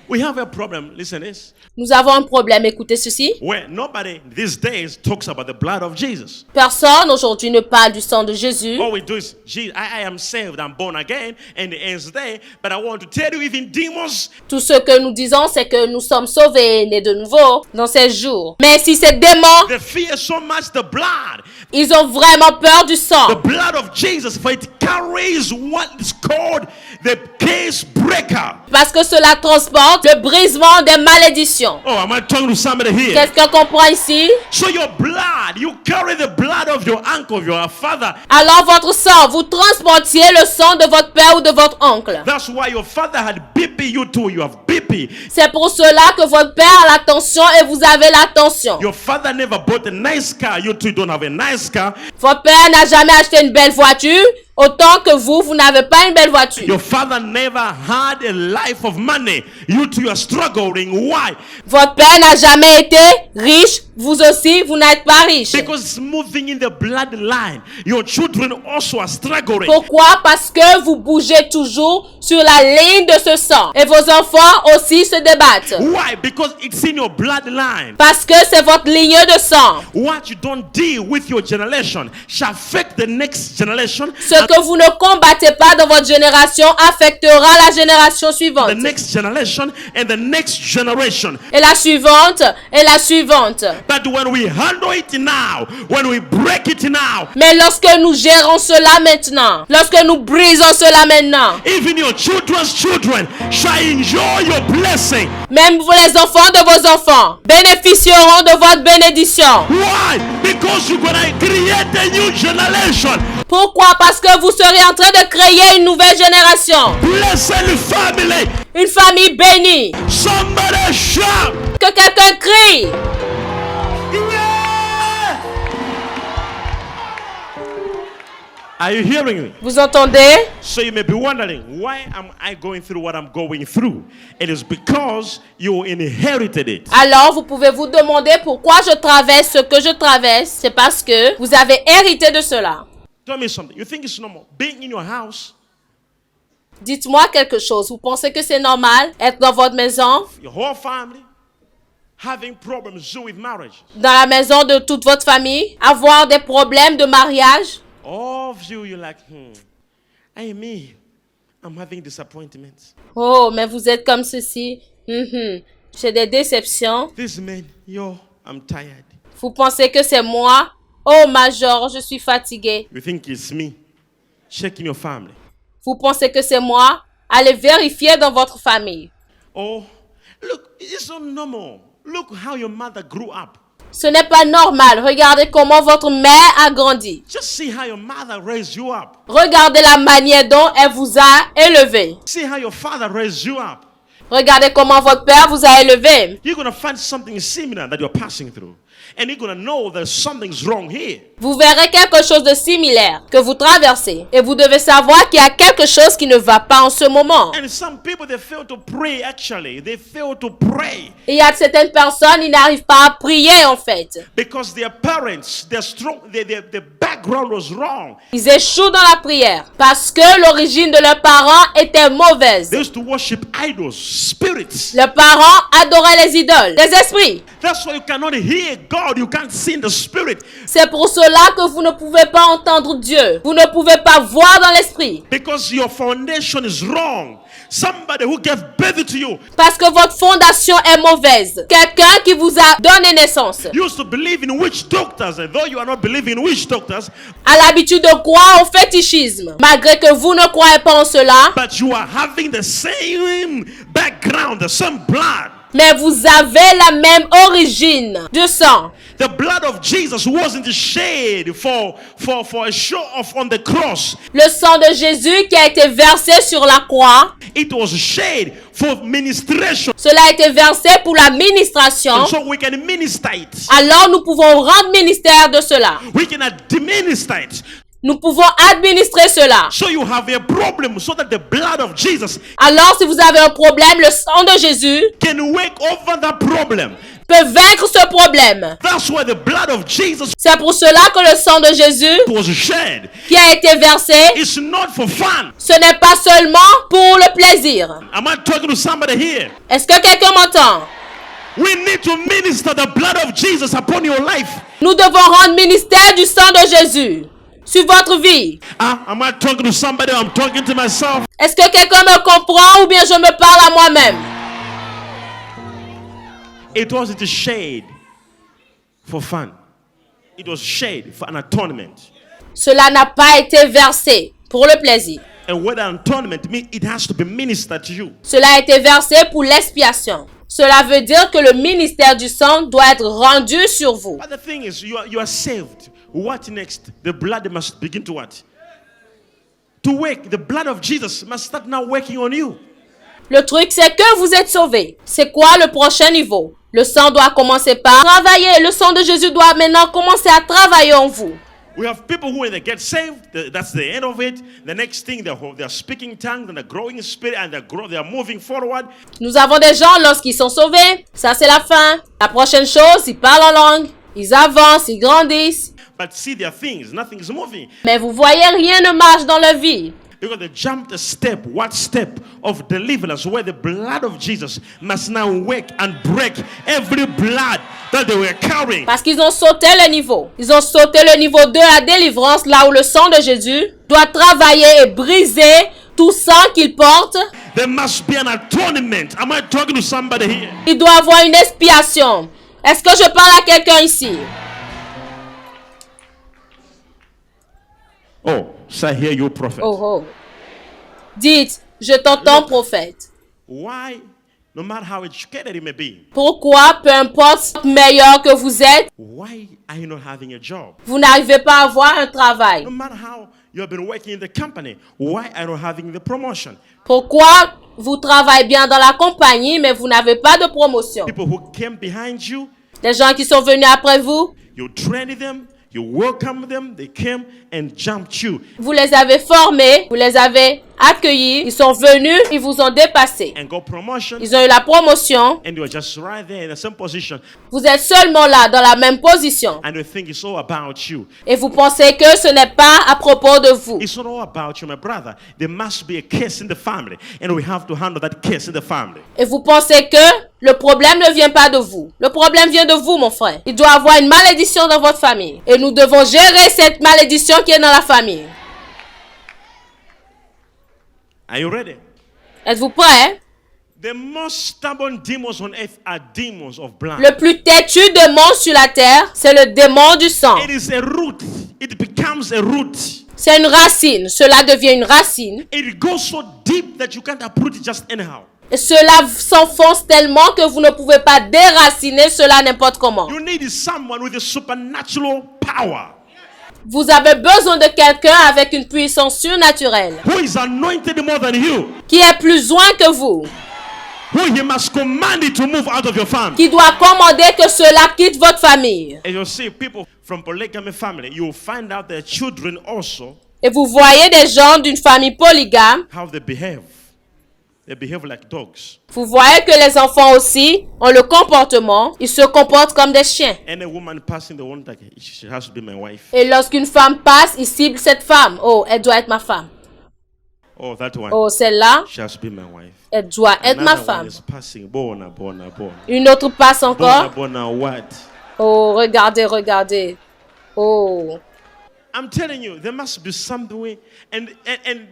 We have a problem, listen this, Nous avons un problème, écoutez ceci. where nobody these days talks about the blood of Jesus. Personne aujourd'hui ne parle du sang de Jésus. All we do is, I am saved, I'm born again, and the end's there. But I want to tell you, even demons, Tout ce que nous disons, c'est que nous sommes sauvés et nés de nouveau dans ces jours. Mais si ces démons, they fear so much the blood. ils ont vraiment peur du The sang. blood of Jesus, for it carries what is called the case breaker. Parce que cela transporte le brisement des malédictions. Oh, am I talking to somebody here? Quelqu'un comprend ici? So your blood, you carry the blood of your uncle, of your father. Alors votre sang, vous transportiez le sang de votre père ou de votre oncle. That's why your father had BP, you too, you have BP. C'est pour cela que votre père a la tension et vous avez la tension. Your father never bought a nice car, you too don't have a nice car. Votre père n'a jamais acheté une belle voiture, autant que vous n'avez pas une belle voiture. Your father never had a life of money, you too are struggling. Why? Votre père n'a jamais été riche, vous aussi, vous n'êtes pas riche. Because it's moving in the bloodline. Your children also are struggling. Pourquoi? Parce que vous bougez toujours sur la ligne de ce sang. Et vos enfants aussi se débattent. Why? Because it's in your bloodline. Parce que c'est votre ligne de sang. What you don't deal with your generation shall affect the next generation, Ce que vous ne combattez pas dans votre génération affectera la génération suivante. the next generation, and the next generation. Et la suivante, et la suivante. But when we handle it now, when we break it now, Mais lorsque nous gérons cela maintenant, lorsque nous brisons cela maintenant, even your children's children shall enjoy your blessing. même vous les enfants de vos enfants bénéficieront de votre bénédiction. Why? Because you're gonna create a new generation. Pourquoi? Parce que vous serez en train de créer une nouvelle génération. Blessed family. Une famille bénie. Somebody shout. Que quelqu'un crie. Yeah! Are you hearing me? Vous entendez? So you may be wondering, why am I going through what I'm going through? It is because you inherited it. Alors, vous pouvez vous demander pourquoi je traverse ce que je traverse. C'est parce que vous avez hérité de cela. Tell me something. You think it's normal being in your house, Dites-moi quelque chose. Vous pensez que c'est normal être dans votre maison, your whole family, having problems with marriage? dans la maison de toute votre famille, avoir des problèmes de mariage? All of you, you're like, hey, me, I'm having disappointments. Oh, mais vous êtes comme ceci. J'ai des déceptions. This man, yo, I'm tired. Vous pensez que c'est moi? Oh, Major, je suis fatigué. You think it's me? Check in your family. Vous pensez que c'est moi? Allez vérifier dans votre famille. Oh, look, it's so normal. Look how your mother grew up. Ce n'est pas normal. Regardez comment votre mère a grandi. Just see how your mother raised you up. Regardez la manière dont elle vous a élevé. See how your father raised you up. Regardez comment votre père vous a élevé. You're going to find something similar that you're passing through. And you're going to know that something's wrong here. Vous verrez quelque chose de similaire que vous traversez. Et vous devez savoir qu'il y a quelque chose qui ne va pas en ce moment. And some people, they fail to pray actually. They fail to pray. Et il y a certaines personnes, ils n'arrivent pas à prier en fait. Because their parents, their background was wrong. Ils échouent dans la prière parce que l'origine de leurs parents était mauvaise. They used to worship idols, spirits. Leurs parents adoraient les idoles, les esprits. That's why you cannot hear God God, you can't see in the spirit. C'est pour cela que vous ne pouvez pas entendre Dieu. Vous ne pouvez pas voir dans l'esprit. Because your foundation is wrong. Somebody who gave birth to you Parce que votre fondation est mauvaise. Quelqu'un qui vous a donné naissance used to believe in witch doctors, and though you are not believing in witch doctors, a l'habitude de croire au fétichisme. Malgré que vous ne croyez pas en cela, but you are having the same background, the same blood. mais vous avez la même origine de sang. The blood of Jesus wasn't shed for a show off on the cross. Le sang de Jésus qui a été versé sur la croix, It was shed for ministration, cela a été versé pour la ministration. so we can minister it. Alors nous pouvons rendre ministère de cela. We can administer it. Nous pouvons administrer cela. So you have a problem, so that the blood of Jesus Alors si vous avez un problème, le sang de Jésus can work over that problem. peut vaincre ce problème. That's why the blood of Jesus C'est pour cela que le sang de Jésus was shed. qui a été versé, It's not for fun. ce n'est pas seulement pour le plaisir. Am I talking to somebody here? Est-ce que quelqu'un m'entend? We need to minister the blood of Jesus upon your life. Nous devons rendre ministère du sang de Jésus sur votre vie. Am I talking to somebody? I'm talking to myself. Est-ce que quelqu'un me comprend ou bien je me parle à moi-même? It wasn't shed for fun. It was shed for an atonement. Cela n'a pas été versé pour le plaisir. And what an atonement means, it has to be ministered to you. Cela a été versé pour l'expiation. Cela veut dire que le ministère du sang doit être rendu sur vous. But the thing is, you are saved. What next? The blood must begin to what? To work. The blood of Jesus must start now working on you. Le truc, c'est que vous êtes sauvés. C'est quoi le prochain niveau? Le sang doit commencer par travailler. Le sang de Jésus doit maintenant commencer à travailler en vous. We have people who, when they get saved, that's the end of it. The next thing, they're speaking tongues and they're growing in spirit and they're moving forward. Nous avons des gens, lorsqu'ils sont sauvés, ça c'est la fin. La prochaine chose, ils parlent en langue, ils avancent, ils grandissent. But see, there are things, nothing is moving. Mais vous voyez, rien ne marche dans leur vie. Because they jumped a step, one step of deliverance, where the blood of Jesus must now work and break every blood that they were carrying. Parce qu'ils ont sauté le niveau. Ils ont sauté le niveau de la délivrance, là où le sang de Jésus doit travailler et briser tout sang qu'il porte. There must be an atonement. Am I talking to somebody here? Il doit avoir une expiation. Est-ce que je parle à quelqu'un ici? Oh, so I hear you, prophet. Oh. Dites, je t'entends, prophète. Why, no matter how educated you may be, Pourquoi, peu importe meilleur que vous êtes, why are you not having a job? vous n'arrivez pas à avoir un travail? No matter how you have been working in the company, why are you not having the promotion? Pourquoi vous travaillez bien dans la compagnie, mais vous n'avez pas de promotion? People who came behind you, Les gens qui sont venus après vous, you trained them, you welcomed them, they came and jumped you vous les avez formés, vous les avez accueillis, ils sont venus, ils vous ont dépassé. and got promotion, Ils ont eu la promotion, and you are just right there in the same position, vous êtes seulement là, dans la même position. and you think it's all about you. Et vous pensez que ce n'est pas à propos de vous. It's not all about you, my brother. There must be a case in the family, and we have to handle that case in the family. Et vous pensez que le problème ne vient pas de vous. Le problème vient de vous, mon frère. Il doit y avoir une malédiction dans votre famille. Et nous devons gérer cette malédiction qui est dans la famille. Are you ready? Êtes-vous prêts? The most stubborn demons on earth are demons of blood. Le plus têtu démon sur la terre, c'est le démon du sang. It is a root. It becomes a root. C'est une racine. Cela devient une racine. It goes so deep that you can't uproot it just anyhow. Et cela s'enfonce tellement que vous ne pouvez pas déraciner cela n'importe comment. You need someone with a supernatural power Vous avez besoin de quelqu'un avec une puissance surnaturelle, who is anointed more than you, qui est plus loin que vous, who he must command it to move out of your family. qui doit commander que cela quitte votre famille. And you'll see people from polygamy family, you'll find out their children also, Et vous voyez des gens d'une famille polygame, how they behave. They behave like dogs. vous voyez que les enfants aussi ont le comportement, ils se comportent comme des chiens. Any woman passing the one like she has to be my wife. Et lorsqu'une femme passe, ils ciblent cette femme. Oh, elle doit être ma femme. Oh, that one. Oh, celle-là, She has to be my wife. elle doit être ma Another one femme. is passing. Bona. Une autre passe encore. Bona, what? Oh, regardez, regardez. Oh. I'm telling you, there must be something way. And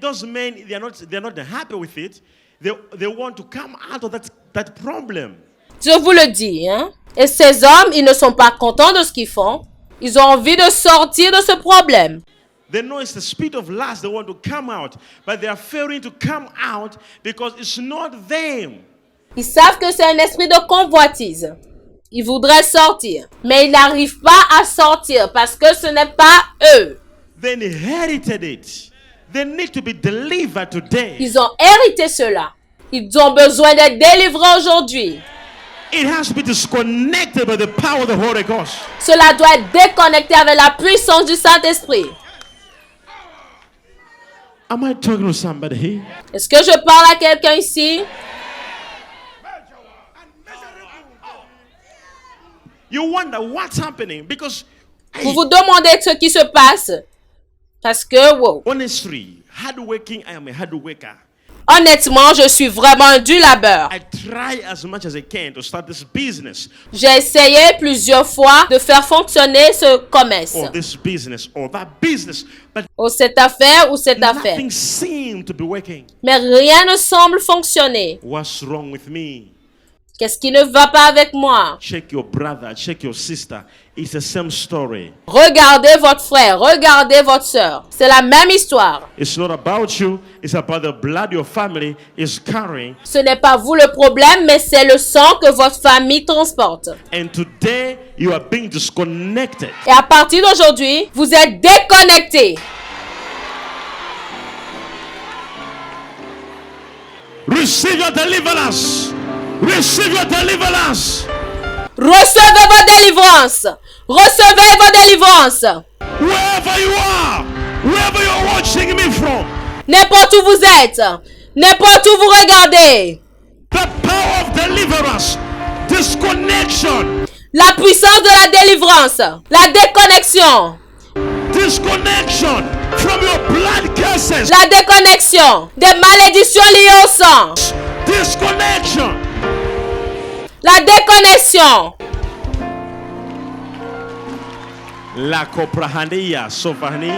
those men, they're not happy with it. They want to come out of that problem. Je vous le dis, hein. Et ces hommes, ils ne sont pas contents de ce qu'ils font. Ils ont envie de sortir de ce problème. They know it's the spirit of lust. They want to come out, but they are failing to come out because it's not them. Ils savent que c'est un esprit de convoitise. Ils voudraient sortir, mais ils n'arrivent pas à sortir parce que ce n'est pas eux. They inherited it. They need to be delivered today. Ils ont hérité cela. Ils ont besoin d'être délivrés aujourd'hui. It has to be disconnected by the power of the Holy Ghost. Cela doit être déconnecté avec la puissance du Saint-Esprit. Am I talking to somebody here? Est-ce que je parle à quelqu'un ici? You wonder what's happening because Vous vous demandez ce qui se passe. Parce que, wow. honestly, hardworking, I am a hard worker. Honnêtement, je suis vraiment un dur labeur. I try as much as I can to start this business J'ai essayé plusieurs fois de faire fonctionner ce commerce. or this business or that business, but Ou cette affaire ou cette affaire. nothing seemed to be working. Mais rien ne semble fonctionner. What's wrong with me? Qu'est-ce qui ne va pas avec moi? Check your brother, check your sister. It's the same story. Regardez votre frère, regardez votre soeur. C'est la même histoire. It's not about you, it's about the blood your family is carrying. Ce n'est pas vous le problème, mais c'est le sang que votre famille transporte. And today you are being disconnected. Et à partir d'aujourd'hui, vous êtes déconnectés. Receive your deliverance. Receive your deliverance. Recevez vos délivrances. Recevez vos délivrances. Wherever you are, wherever you're watching me from, N'importe où vous êtes. N'importe où vous regardez. the power of deliverance, disconnection, La puissance de la délivrance. La déconnexion. disconnection from your blood curses, La déconnexion des malédictions liées au sang. disconnection. La déconnexion. La coprahandia sofani.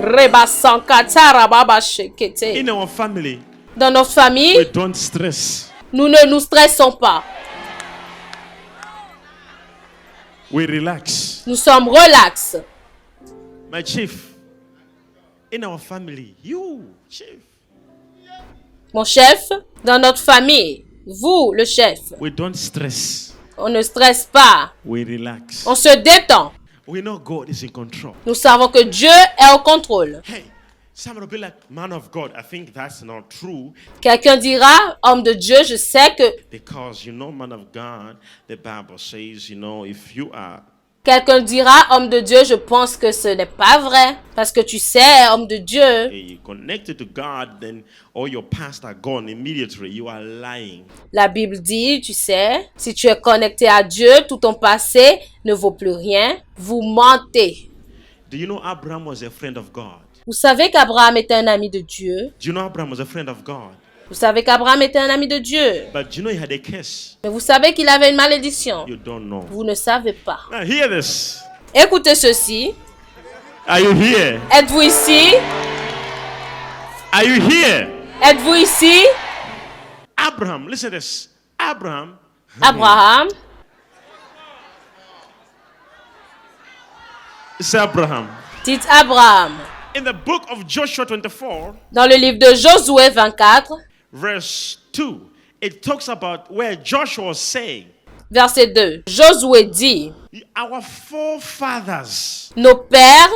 Reba sankatara baba shekete. In our family, Dans notre we famille, don't stress. nous ne nous stressons pas. We relax. Nous sommes relax. My chief, in our family, you, chief, Mon chef, dans notre famille, vous, le chef, we don't stress. on ne stresse pas. We relax. On se détend. We know God is in control. Nous savons que Dieu est au contrôle. Hey, someone will be like, man of God, I think that's not true. Quelqu'un dira, homme de Dieu, je sais que... Because, man of God, the Bible says, if you are... Quelqu'un dira, homme de Dieu, je pense que ce n'est pas vrai. Parce que tu sais, homme de Dieu, connected to God, then all your past are gone immediately. You are lying. la Bible dit, tu sais, si tu es connecté à Dieu, tout ton passé ne vaut plus rien. Vous mentez. Do you know Abraham was a friend of God? Vous savez qu'Abraham était un ami de Dieu. Do you know Abraham was a friend of God? Vous savez qu'Abraham était un ami de Dieu. But he had a curse. Mais vous savez qu'il avait une malédiction. You don't know. Vous ne savez pas. Now hear this. Écoutez ceci. Are you here? Êtes-vous ici? Are you here? Êtes-vous ici? Abraham, listen to this. Abraham, it's Abraham. Dites Abraham. In the book of Joshua 24, Dans le livre de Josué 24, verse 2, it talks about where Joshua was saying, verset 2, Josué dit, our forefathers, nos pères,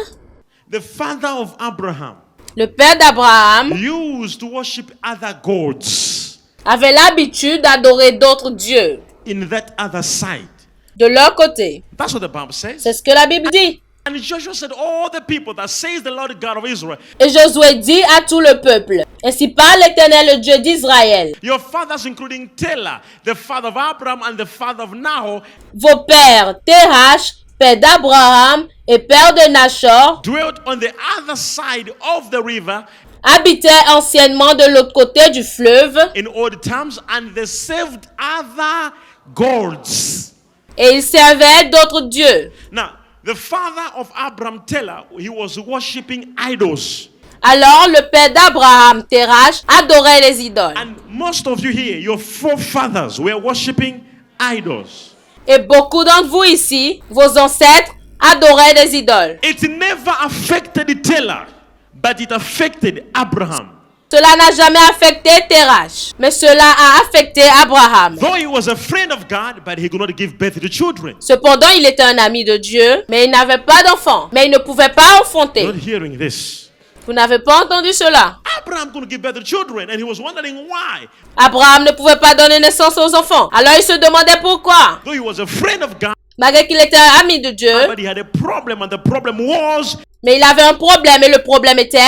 the father of Abraham, le père d'Abraham, used to worship other gods avaient l'habitude d'adorer d'autres dieux in that other side. de leur côté. That's what the Bible says. C'est ce que la Bible dit. And Joshua said, all the people that says the Lord God of Israel, Et Josué dit à tout le peuple, ainsi parle l'Éternel, le Dieu d'Israël. your fathers, including Terah, the father of Abraham and the father of Nahor, Vos pères, Terach, père d'Abraham et père de Nachor, dwelt on the other side of the river habitaient anciennement de l'autre côté du fleuve in old times, and they served other gods. Et ils servaient d'autres dieux. Now, the father of Abraham, Terah, he was worshiping idols. Alors le père d'Abraham, Terach, adorait les idoles. And most of you here, your forefathers were worshiping idols. Et beaucoup d'entre vous ici, vos ancêtres, adoraient des idoles. It never affected Terah, but it affected Abraham. Cela n'a jamais affecté Terach, mais cela a affecté Abraham. Though he was a friend of God, but he could not give birth to children. Cependant, il était un ami de Dieu, mais il n'avait pas d'enfants. Mais il ne pouvait pas enfanter. Not hearing this. Vous n'avez pas entendu cela? Abraham couldn't give birth to children, and he was wondering why. Abraham ne pouvait pas donner naissance aux enfants. Alors il se demandait pourquoi. Though he was a friend of God, Malgré qu'il était un ami de Dieu, but he had a problem, and the problem was mais il avait un problème et le problème était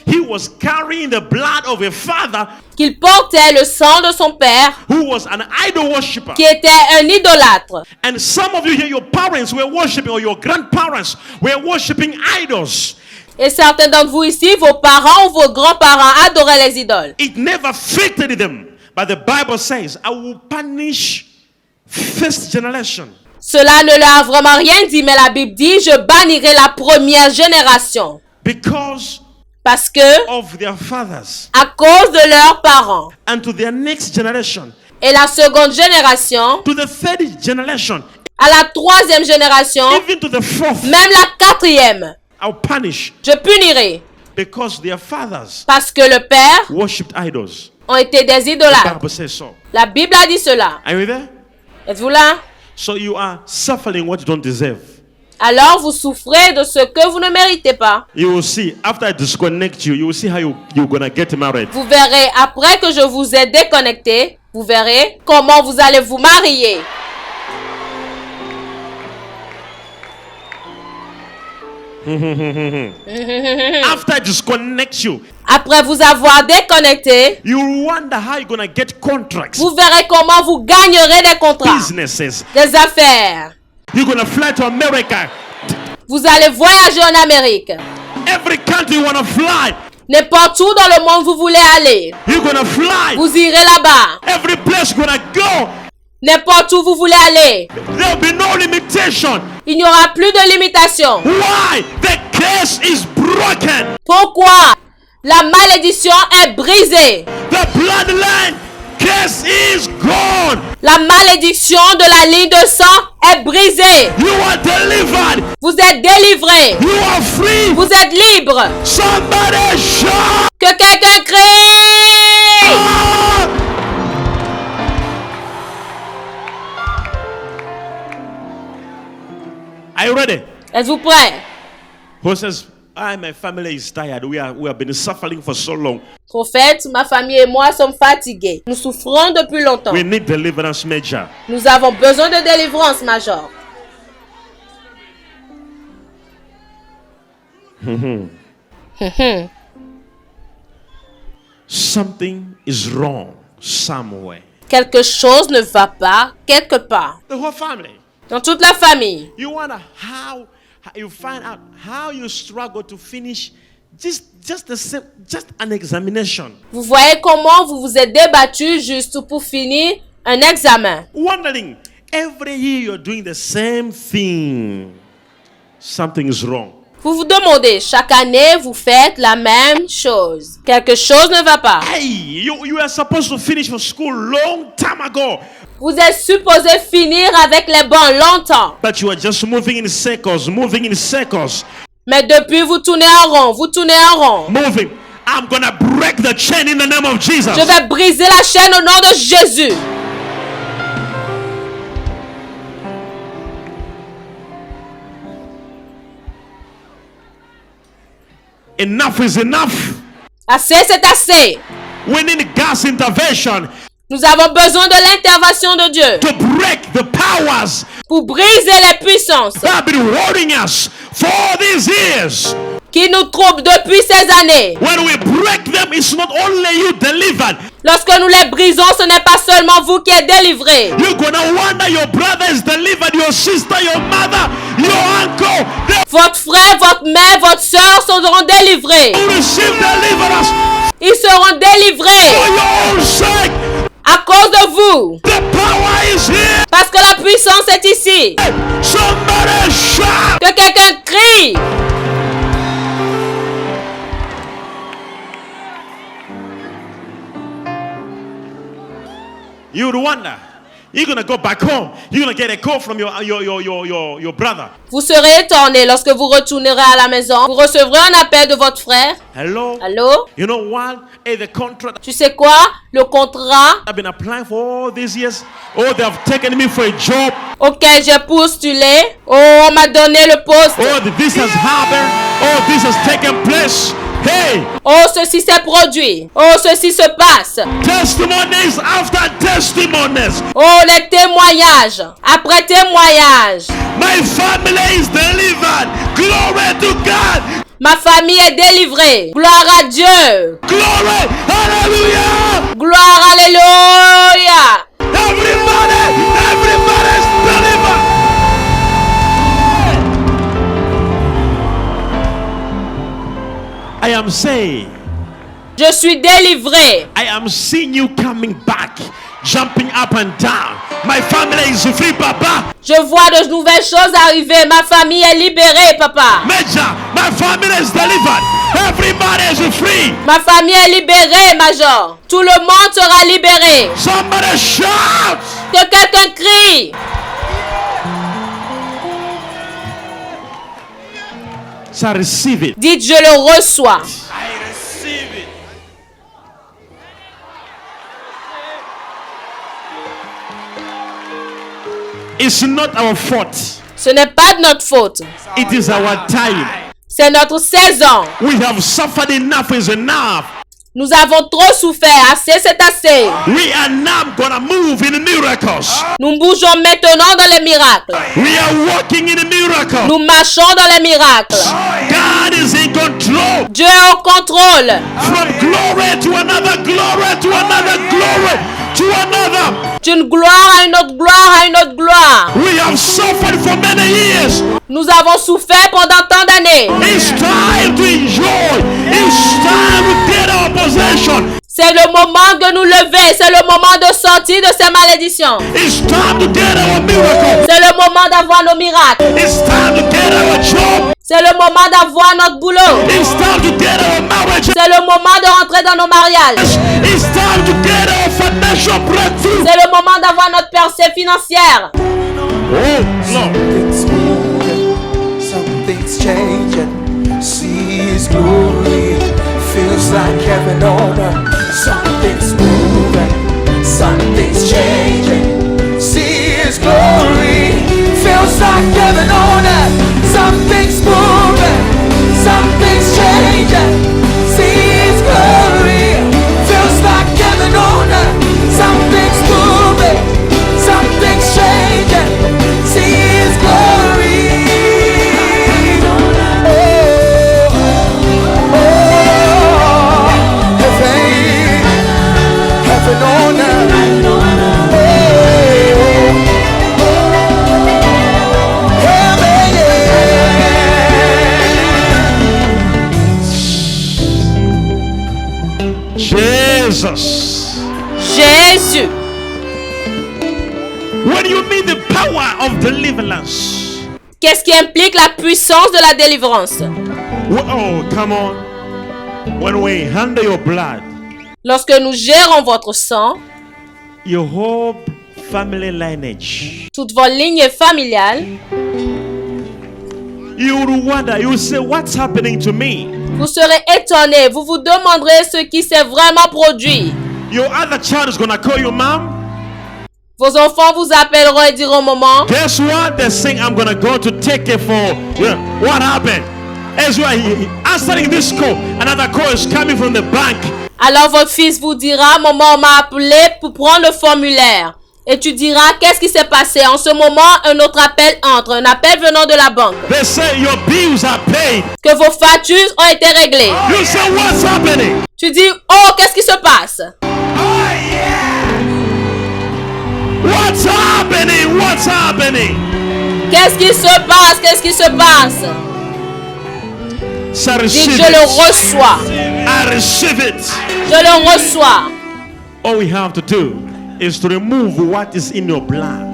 he was carrying the blood of a father qu'il portait le sang de son père who was an idol worshiper. qui était un idolâtre. And some of you here, your parents were worshiping, or your grandparents were worshiping idols. Et certains d'entre vous ici, vos parents ou vos grands-parents adoraient les idoles. It never fitted them. But the Bible says, I will punish first generation. Cela ne leur a vraiment rien dit, mais la Bible dit, je bannirai la première génération. Because Parce que, of their fathers. à cause de leurs parents. And to their next generation. Et la seconde génération, To the third generation. à la troisième génération, Even to the fourth. même la quatrième, I'll punish. je punirai. Because their fathers Parce que le père worshipped idols. ont été des The idolâtres. Bible says so. La Bible a dit cela. Are you there? Êtes-vous là? So you are suffering what you don't deserve. Alors vous souffrez de ce que vous ne méritez pas. You will see, after I disconnect you, you will see how you're going to get married. Vous verrez, après que je vous ai déconnecté, vous verrez comment vous allez vous marier. After I disconnect you, Après vous avoir déconnecté, you will wonder how you're going to get contracts, vous verrez comment vous gagnerez des contrats, businesses. des affaires. You're going to fly to America. Vous allez voyager en Amérique. Every country you want to fly, N'importe où dans le monde vous voulez aller, you're going to fly. vous irez là-bas. Every place you're going to go, N'importe où vous voulez aller, there'll be no limitation. il n'y aura plus de limitation. Why? The curse is broken. Pourquoi? La malédiction est brisée. The bloodline curse is gone. La malédiction de la ligne de sang est brisée. You are delivered. Vous êtes délivrés. You are free. Vous êtes libres. Somebody shout. Que quelqu'un crie. Are you ready? Êtes-vous prêts? Who says, my family is tired. We have been suffering for so long. Prophète, ma famille et moi sommes fatigués. Nous souffrons depuis longtemps. We need deliverance major. Nous avons besoin de délivrance majeure. Something is wrong somewhere. Quelque chose ne va pas quelque part. The whole family. Dans toute la famille. You wonder how you find out how you struggle to finish just an examination. Vous voyez comment vous vous êtes débattu juste pour finir un examen. Wondering, every year you're doing the same thing. Something is wrong. Vous vous demandez, chaque année vous faites la même chose. Quelque chose ne va pas. Hey, you are supposed to finish your school long time ago. Vous êtes supposé finir avec les bancs longtemps. But you are just moving in circles, moving in circles, Mais depuis vous tournez en rond, vous tournez en rond. moving. I'm gonna break the chain in the name of Jesus. Je vais briser la chaîne au nom de Jésus. Enough is enough. Assez, c'est assez. We need God's intervention Nous avons besoin de l'intervention de Dieu to break the powers pour briser les puissances that have been holding us for all these years. qui nous troublent depuis ces années. When we break them, it's not only you delivered. Lorsque nous les brisons, ce n'est pas seulement vous qui êtes délivrés. You're gonna wonder your brother is delivered, your sister, your mother, your uncle. They Votre frère, votre mère, votre soeur seront délivrés. will receive deliverance Ils seront délivrés for your own sake. à À cause de vous. The power is here. Parce que la puissance est ici. Somebody shout. Que quelqu'un crie. You would wonder. You're going to go back home. You're going to get a call from your brother. Vous serez étonné lorsque vous retournerez à la maison. Vous recevrez un appel de votre frère. Hello? Allô? You know what? Hey, the contract Tu sais quoi? Le contrat I've been applying for all these years. Oh, they have taken me for a job. auquel j'ai postulé. Oh, on m'a donné le poste. Oh, this has happened. Oh, this has taken place. Hey, Oh, ceci s'est produit. Oh, ceci se passe. testimonies after testimonies. Oh, les témoignages. Après témoignages. My family is delivered. Glory to God. Ma famille est délivrée. Gloire à Dieu. Glory. Hallelujah. Gloire, alléluia. Everybody's delivered. I am saying, Je suis délivré. I am seeing you coming back, jumping up and down. My family is free, Papa. Je vois de nouvelles choses arriver. Ma famille est libérée, papa. Major, my family is delivered. Everybody is free. Ma famille est libérée, Major. Tout le monde sera libéré. Somebody shout. Que quelqu'un crie. So receive it. Dites, je le reçois. I receive it. It's not our fault. Ce n'est pas de notre faute. It is our time. C'est notre saison. We have suffered enough is enough. Nous avons trop souffert. Assez, c'est assez. We are now gonna move in the miracles. Nous bougeons maintenant dans les miracles. We are walking in the miracle. Nous marchons dans les miracles. God is in control. Dieu est au contrôle. From glory to another glory to another glory to another. D'une gloire à une autre gloire à une autre gloire. We have suffered for many years. Nous avons souffert pendant tant d'années. It's time to enjoy. It's time to get our possession. C'est le moment de nous lever. C'est le moment de sortir de ces malédictions. It's time to get our miracle. C'est le moment d'avoir nos miracles. It's time to get our job. C'est le moment d'avoir notre boulot. It's time to get our marriage. C'est le moment de rentrer dans nos mariages. It's time to get our financial breakthrough. C'est le moment d'avoir notre percée financière. Oh, Lord. Something's moving, something's changing. See His glory, feels like heaven on earth. Something's moving, something's changing. See His glory, feels like heaven on earth. Something's moving, something's changing. See His glory, feels like heaven on earth. Something's moving, something's changing. See His glory. Heaven on earth. Jesus. Jésus. When you meet the power of deliverance. Qu'est-ce qui implique la puissance de la délivrance? Oh, come on. When we handle your blood, Lorsque nous gérons votre sang, your whole family lineage, toutes vos lignes familiales, you would wonder, you would say, what's happening to me? vous serez étonnés. Vous vous demanderez ce qui s'est vraiment produit. Your other child is going to call you mom. Vos enfants vous appelleront et diront maman. Guess what? They're saying, I'm going to go to take it for, what happened? As you are answering this call, another call is coming from the bank. Alors votre fils vous dira, maman m'a appelé pour prendre le formulaire. Et tu diras, qu'est-ce qui s'est passé? En ce moment, un autre appel entre, un appel venant de la banque. They say your bills are paid. Que vos factures ont été réglées. You say, what's happening? Tu dis, oh, qu'est-ce qui se passe? What's happening? What's happening? Qu'est-ce qui se passe? Qu'est-ce qui se passe? So Dites, receive je le it. reçois. I receive it. Je le reçois. All we have to do is to remove what is in your blood.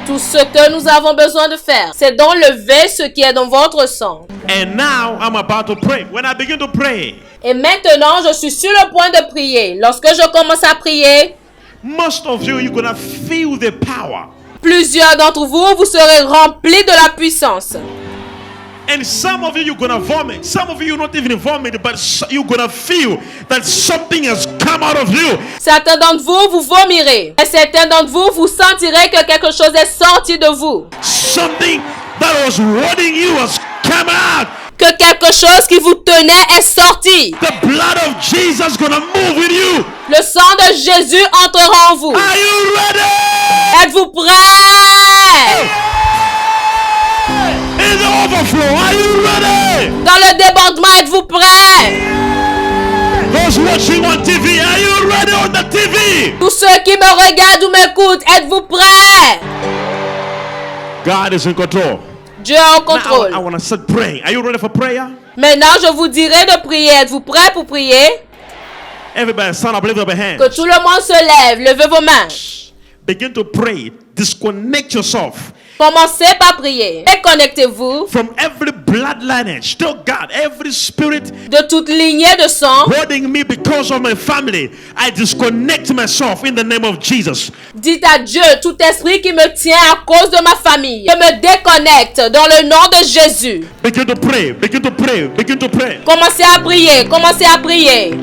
Tout ce que nous avons besoin de faire, c'est d'enlever ce qui est dans votre sang. And now I'm about to pray. When I begin to pray, Et maintenant, je suis sur le point de prier. Lorsque je commence à prier, most of you, you're gonna feel the power. plusieurs d'entre vous, vous serez remplis de la puissance. And some of you, you're gonna vomit. Some of you, not even vomit, but you're gonna feel that something has come out of you. Certains d'entre vous, vous vomirez. Et certains d'entre vous, vous sentirez que quelque chose est sorti de vous. Something that was holding you has come out. Que quelque chose qui vous tenait est sorti. The blood of Jesus gonna move with you. Le sang de Jésus entrera en vous. Are you ready? Êtes-vous prêts? In the overflow, are you ready? Dans le débordement, êtes-vous prêts? Those watching on TV, are you ready on the TV? Tous ceux qui me regardent ou m'écoutent, êtes-vous prêts? God is in control. Dieu est au Now, contrôle. I want to start praying. Are you ready for prayer? Maintenant, je vous dirai de prier. Êtes-vous prêts pour prier? Everybody stand up, lift up your hands. Que tout le monde se lève. Levez vos mains. Begin to pray. Disconnect yourself Commencez par prier. Déconnectez-vous from every blood lineage. Tell God, every spirit de toute lignée de sang. holding me because of my family, I disconnect myself in the name of Jesus. Dites à Dieu, tout esprit qui me tient à cause de ma famille, je me déconnecte dans le nom de Jésus. Begin to pray, begin to pray, begin to pray. Commencez à prier, commencez à prier.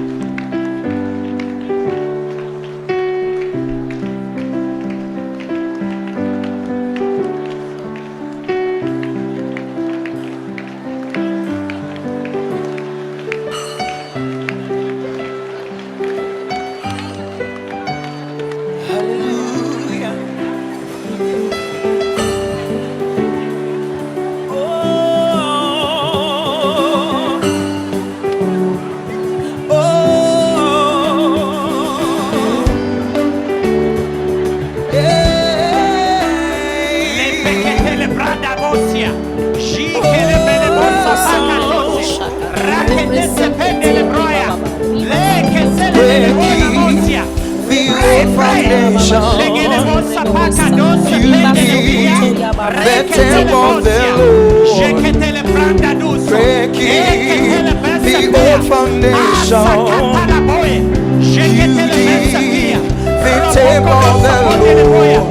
Hallelujah.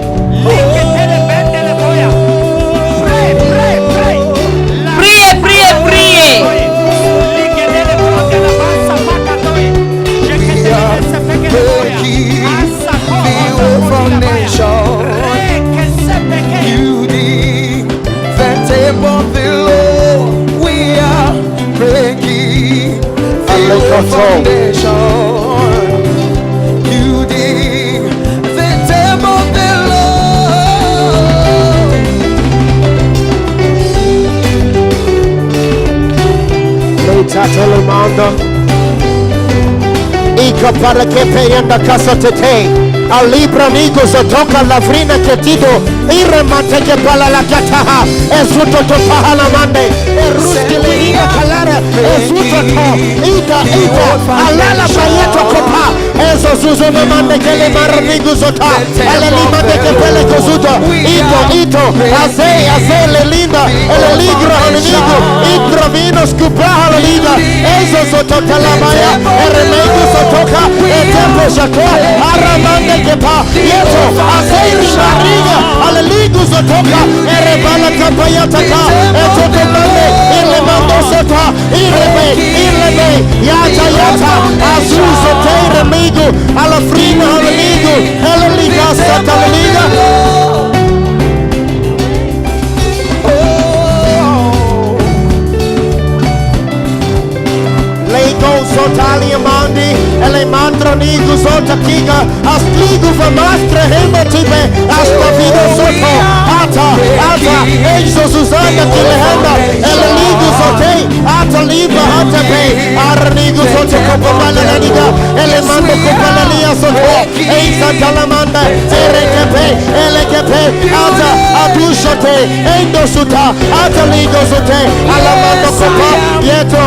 Priez, priez, priez. Ika para que peyanda casa tete. Al libra nigo so toca la frina que tito. Y remate que pala la cataha. Es uto to pahala mande. Es ruski le ina calara. Es uto to. Ita. Alala payeto copa. Eso suso me mande que le marra nigo so ta. Ale lima de que pele cosuto. Ito. Hace le linda. El ligro enemigo. Intro vino scupaha la liga. Eso so toca la maya. El remedio so toca. El tempo shako. Aramande que pa. Yeto. Hace ni mariga. Ale ligo so toca. El rebala capayata ka. Eto te mande. Ile mando sota. Ilebe. Yata. Azuso te remigo. Alla frina alla ligo. Alla liga sata la liga. Sotalia mandi, ele mandro nigu sota kiga, astigu fa mastre hema tibe, asta vido soto, ata, eiso Susana kilehenda, ele ligu sote, ata liba ata pe, ara nigu sote kopo bala naniga, ele mando kopo lalia soto, eisa talamanda, ele kepe, ata, adushote, endo suta, ata ligo sote, alamando kopa, yeto,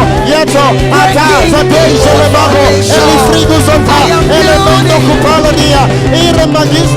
ata, sote, le bajo, el frigo sota, el mando cupalo dia, el magis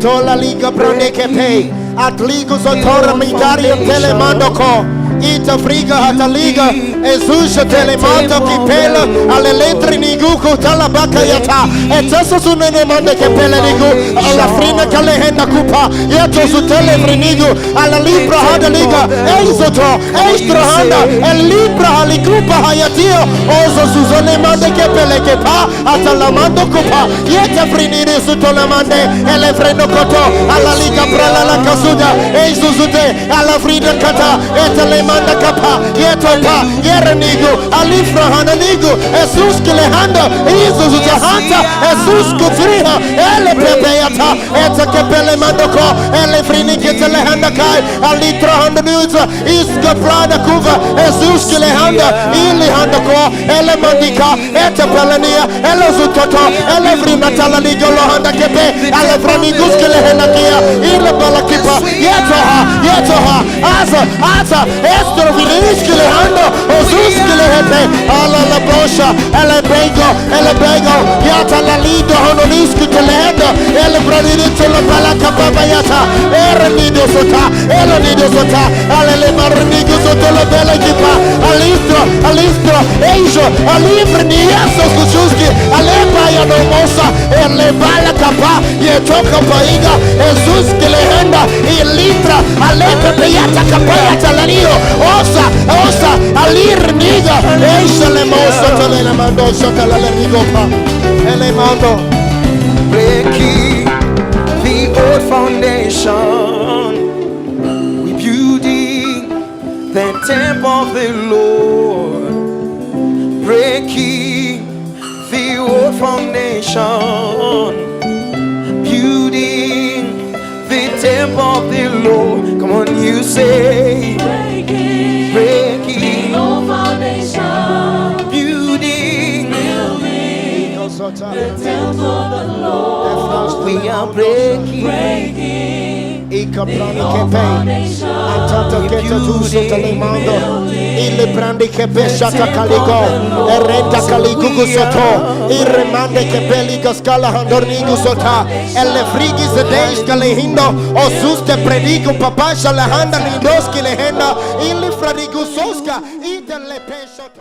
Tola liga brande kepe. Atligo zotora mingaria telemandoko. Ita friga hata liga. Ezusha telemanto kipela. Ale letri niguku talabaka yata. Etesa sunene mande kepele nigu. Ala frina kalehenda kupa. Yeto su telefrinigu. Ala libra hada liga. Eizoto. Eistrahanda. El libra halikupa hayatio. Ozo suzone mande kepele kepa. Atalamando kupa. Yeta friniri sutolamande. Ele freno koto. Ala liga prala la kasuda. Eizuzute. Ala frida kata. Etalemanda kapa. Yetopa. Yerenigu. Alifra hananigu. Jesus kilehanda. Izuzute hanta. Jesus kutriha. Ele pepeyata. Eta kepele mandoko. Ele frini ketelehanda kai. Alitra handa nuza. Iska prana kuva. Jesus kilehanda. Ili handa ko. Ele mandika. Eta pelania. Ele zutoto. Ele frina talanigo lohanda kepe. Ele franigus kilehenda kia. Ile balakipa. Yetoha. Asa. Estro vinish kilehanda. Jesus kilehete. Ala la bosha. Ele bego. Yata la lido honoris kilehenda. Ele branidito la balaka baba yata. Ele nido sota. Ale le marnigo soto la bela kipa. Alistro. Eijo. Alivre ni yeso kuchuski. Alepa ya no mosa. Ele bala kapa. Yetoka paiga. Jesus kilehenda. Ilitra. Alepe peyata kapa yata la lido. Osa. Alir niga. Eijo le mosa. Tole la mando. Shota la ligo pa. Ele mando. Breaking the old foundation, we building the temple of the Lord. Breaking the old foundation, building the temple of the Lord. Come on, you say, breaking the old foundation, building the temple of the Lord. We are breaking Ikaprani kepe. Antata keta tu sotalemando. Ile brandi kepe shaka kaligo. Erenta kaligugu soto. Iremande kepeli gaskala handornigu sota. Elle frigi zedeis kalehindo. Osus te predigo papasha lehanda lindoski lehenda. Ile fradigu soska. Ite lepe shota.